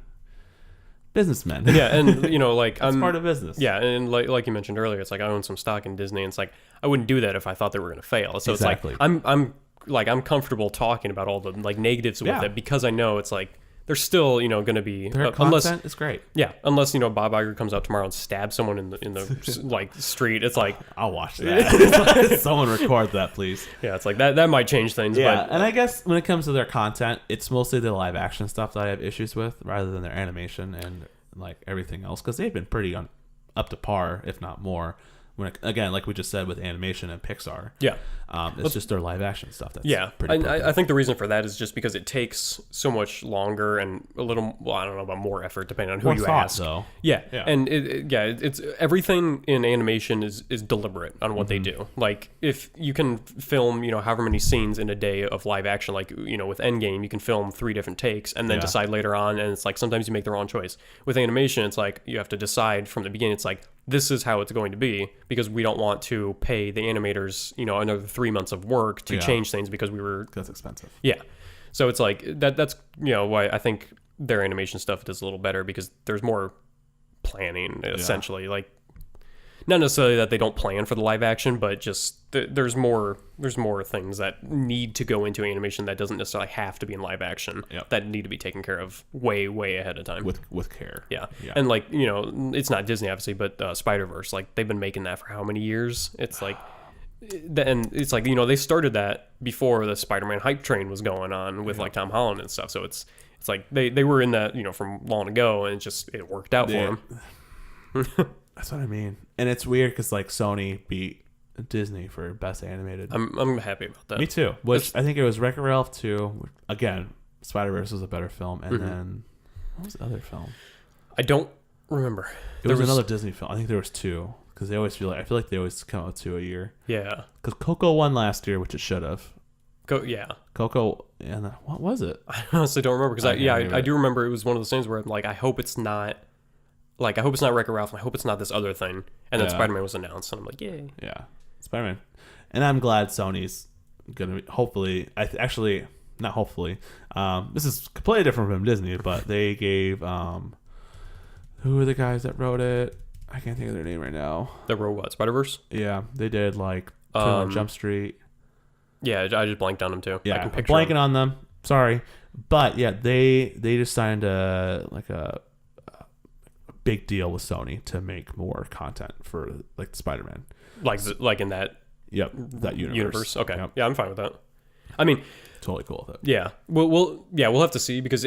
businessmen. Yeah, and like that's part of business. Yeah, and like you mentioned earlier, it's like I own some stock in Disney, and it's like I wouldn't do that if I thought they were going to fail. So exactly. It's like I'm comfortable talking about all the like negatives with it because I know it's like there's still going to be their content is great. Yeah, unless Bob Iger comes out tomorrow and stabs someone in the like street, it's like I'll watch that. Someone record that, please. Yeah, it's like that might change things. Yeah, but, and I guess when it comes to their content, it's mostly the live action stuff that I have issues with, rather than their animation and like everything else, because they've been pretty up to par, if not more. Again, like we just said with animation and Pixar, it's just their live action stuff that's pretty I think the reason for that is just because it takes so much longer and a little, I don't know about more effort depending on who you ask. Though. Yeah, and it's everything in animation is deliberate on what they do. Like if you can film however many scenes in a day of live action, like with Endgame, you can film 3 different takes and then decide later on, and it's like sometimes you make the wrong choice. With animation, it's like you have to decide from the beginning. It's like this is how it's going to be, because we don't want to pay the animators, another 3 months of work to change things because that's expensive. Yeah. So it's like that's why I think their animation stuff does a little better, because there's more planning essentially. Like not necessarily that they don't plan for the live action, but just there's more things that need to go into animation that doesn't necessarily have to be in live action that need to be taken care of way ahead of time with care. Yeah. And like it's not Disney obviously, but Spider-Verse, like they've been making that for how many years? It's like and it's like they started that before the Spider-Man hype train was going on with like Tom Holland and stuff. So it's like they were in that from long ago, and it worked out for them. That's what I mean. And it's weird because like Sony beat Disney for best animated. I'm happy about that. Me too. Which I think it was Wreck-It Ralph 2. Again, Spider-Verse was a better film. And then what was the other film? I don't remember. There was another Disney film. I think there was 2, because they always I feel like they always come out with 2 a year. Yeah. Because Coco won last year, which it should have. Coco, and what was it? I honestly don't remember, because I do remember it was one of those things where I'm like, I hope it's not Wreck-It Ralph, and I hope it's not this other thing. And then Spider-Man was announced, and I'm like, yay. Yeah, Spider-Man. And I'm glad Sony's going to be, hopefully, not hopefully, this is completely different from Disney, but they gave, who are the guys that wrote it? I can't think of their name right now. That wrote what, Spider-Verse? Yeah, they did like Jump Street. Yeah, I just blanked on them too. Yeah, I'm blanking on them. Sorry. But yeah, they just signed a big deal with Sony to make more content for like Spider-Man, like in that that universe. Okay, yep. Yeah, I'm fine with that. I mean, totally cool with it. Yeah, we'll have to see, because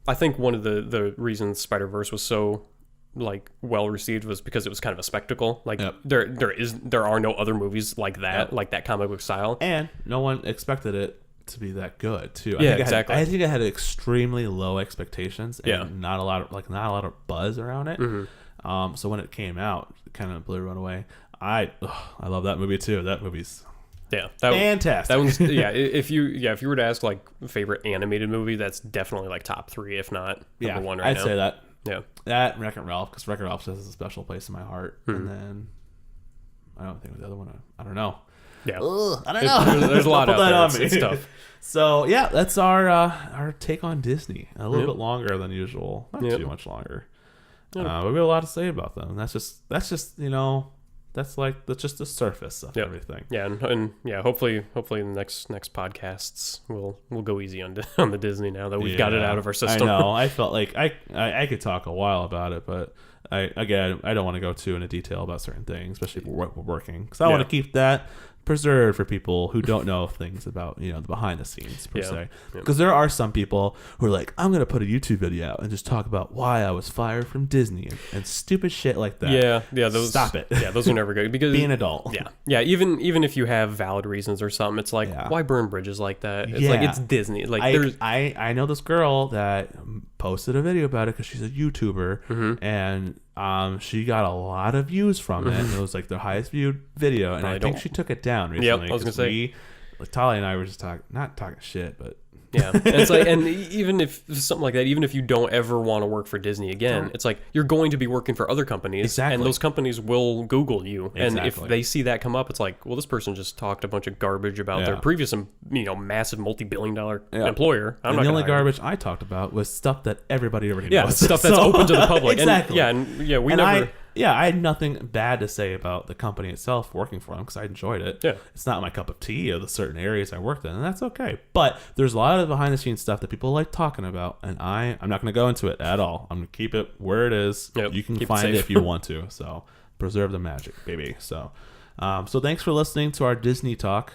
I think one of the reasons Spider-Verse was so like well received was because it was kind of a spectacle. Like there are no other movies like that, like that comic book style, and no one expected it to be that good too. Exactly. I think I had extremely low expectations and not a lot of buzz around it. Mm-hmm. So when it came out, it kind of blew everyone away. I love that movie too. That movie's fantastic. That one's If you were to ask like favorite animated movie, that's definitely like top 3, if not number 1 right now. I'd say that. Yeah, that Wreck-It Ralph, because Wreck-It Ralph has a special place in my heart. And then I don't think the other one. I don't know. Yeah, I don't know. There's a lot out there. It's tough. So yeah, that's our take on Disney. A little bit longer than usual, not too much longer. But we have a lot to say about them. That's just that's just the surface of everything. Yeah, and hopefully in the next podcasts we'll go easy on the Disney now that we've got it out of our system. I know. I felt like I could talk a while about it, but I don't want to go too into detail about certain things, especially if we're working, because I want to keep that preserved for people who don't know things about, the behind the scenes per se. Yeah. Because there are some people who are like, I'm going to put a YouTube video out and just talk about why I was fired from Disney and stupid shit like that. Yeah, those stop it. Yeah, those are never good because be an adult. Yeah. Even if you have valid reasons or something, it's like why burn bridges like that? It's like it's Disney. Like I know this girl that posted a video about it because she's a YouTuber and she got a lot of views from it. It was like the highest viewed video, and I think she took it down recently. Yep, I was gonna say. Tali and I were just not talking shit, but yeah, and it's like, and even if something like that, even if you don't ever want to work for Disney again, it's like you're going to be working for other companies, and those companies will Google you, and if they see that come up, it's like, well, this person just talked a bunch of garbage about their previous, massive multi-billion-dollar employer. And the only garbage I talked about was stuff that everybody already knows. Yeah, stuff that's open to the public. Exactly. I had nothing bad to say about the company itself working for them because I enjoyed it. Yeah. It's not my cup of tea of the certain areas I worked in, and that's okay. But there's a lot of behind the scenes stuff that people like talking about, and I'm not going to go into it at all. I'm going to keep it where it is. Yep. You can find it if you want to. So preserve the magic, baby. So thanks for listening to our Disney talk.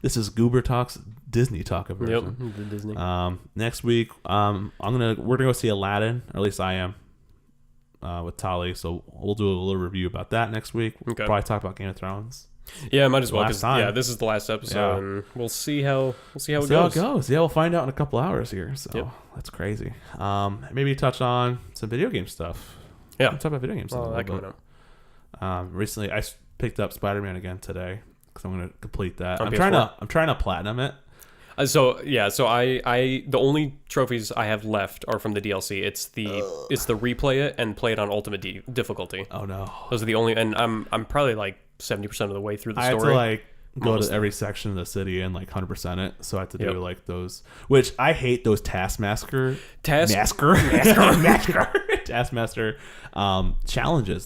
This is Guber Talk's Disney talk version. Yep, the Disney. Next week, we're gonna go see Aladdin, or at least I am. With Tali, so we'll do a little review about that next week. Okay. Probably talk about Game of Thrones. Yeah, might as well. This is the last episode, and we'll see how it goes. Yeah, we'll find out in a couple hours here. So that's crazy. Maybe touch on some video game stuff. Yeah, talk about video games. That coming up. Recently, I picked up Spider-Man again today because I'm going to complete that. I'm trying to platinum it. So I the only trophies I have left are from the DLC. It's the replay it and play it on ultimate difficulty. Oh no, those are the only, and I'm probably like 70% of the way through the story. I have to go to every section of the city and 100% it. So I have to do those, which I hate those Taskmaster challenges.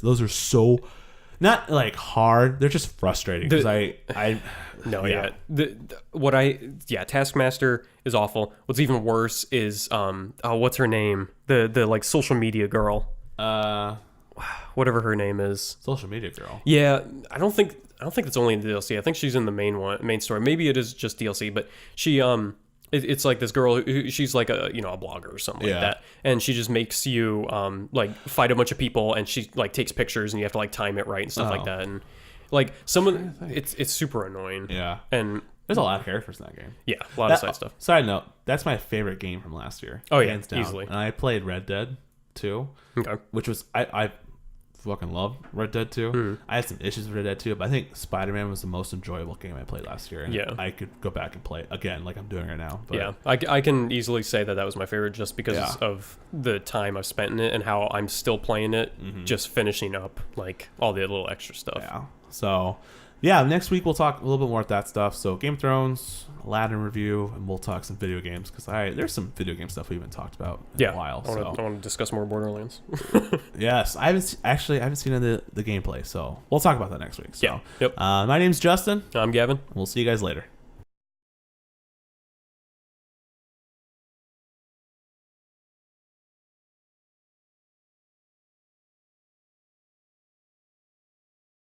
Those are so not hard. They're just frustrating because Taskmaster is awful. What's even worse is what's her name? The social media girl. Whatever her name is. Social media girl. Yeah, I don't think it's only in the DLC. I think she's in the main story. Maybe it is just DLC, but she it's like this girl who she's like a blogger or something like that, and she just makes you fight a bunch of people, and she takes pictures and you have to time it right and stuff like that, and it's super annoying. Yeah, and there's a lot of characters in that game. Yeah, a lot of side stuff. Side note, that's my favorite game from last year. Oh yeah, easily. And I played Red Dead 2, which was I fucking love Red Dead 2. I had some issues with Red Dead 2, but I think Spider-Man was the most enjoyable game I played last year. And I could go back and play it again like I'm doing right now. But, yeah, I can easily say that was my favorite just because of the time I've spent in it and how I'm still playing it, just finishing up all the little extra stuff. Yeah. So, next week we'll talk a little bit more about that stuff. So Game of Thrones, Aladdin review, and we'll talk some video games because there's some video game stuff we haven't talked about in a while. I want to discuss more Borderlands. Yes, I haven't seen the gameplay, so we'll talk about that next week. So, Yep. My name's Justin. I'm Gavin. We'll see you guys later.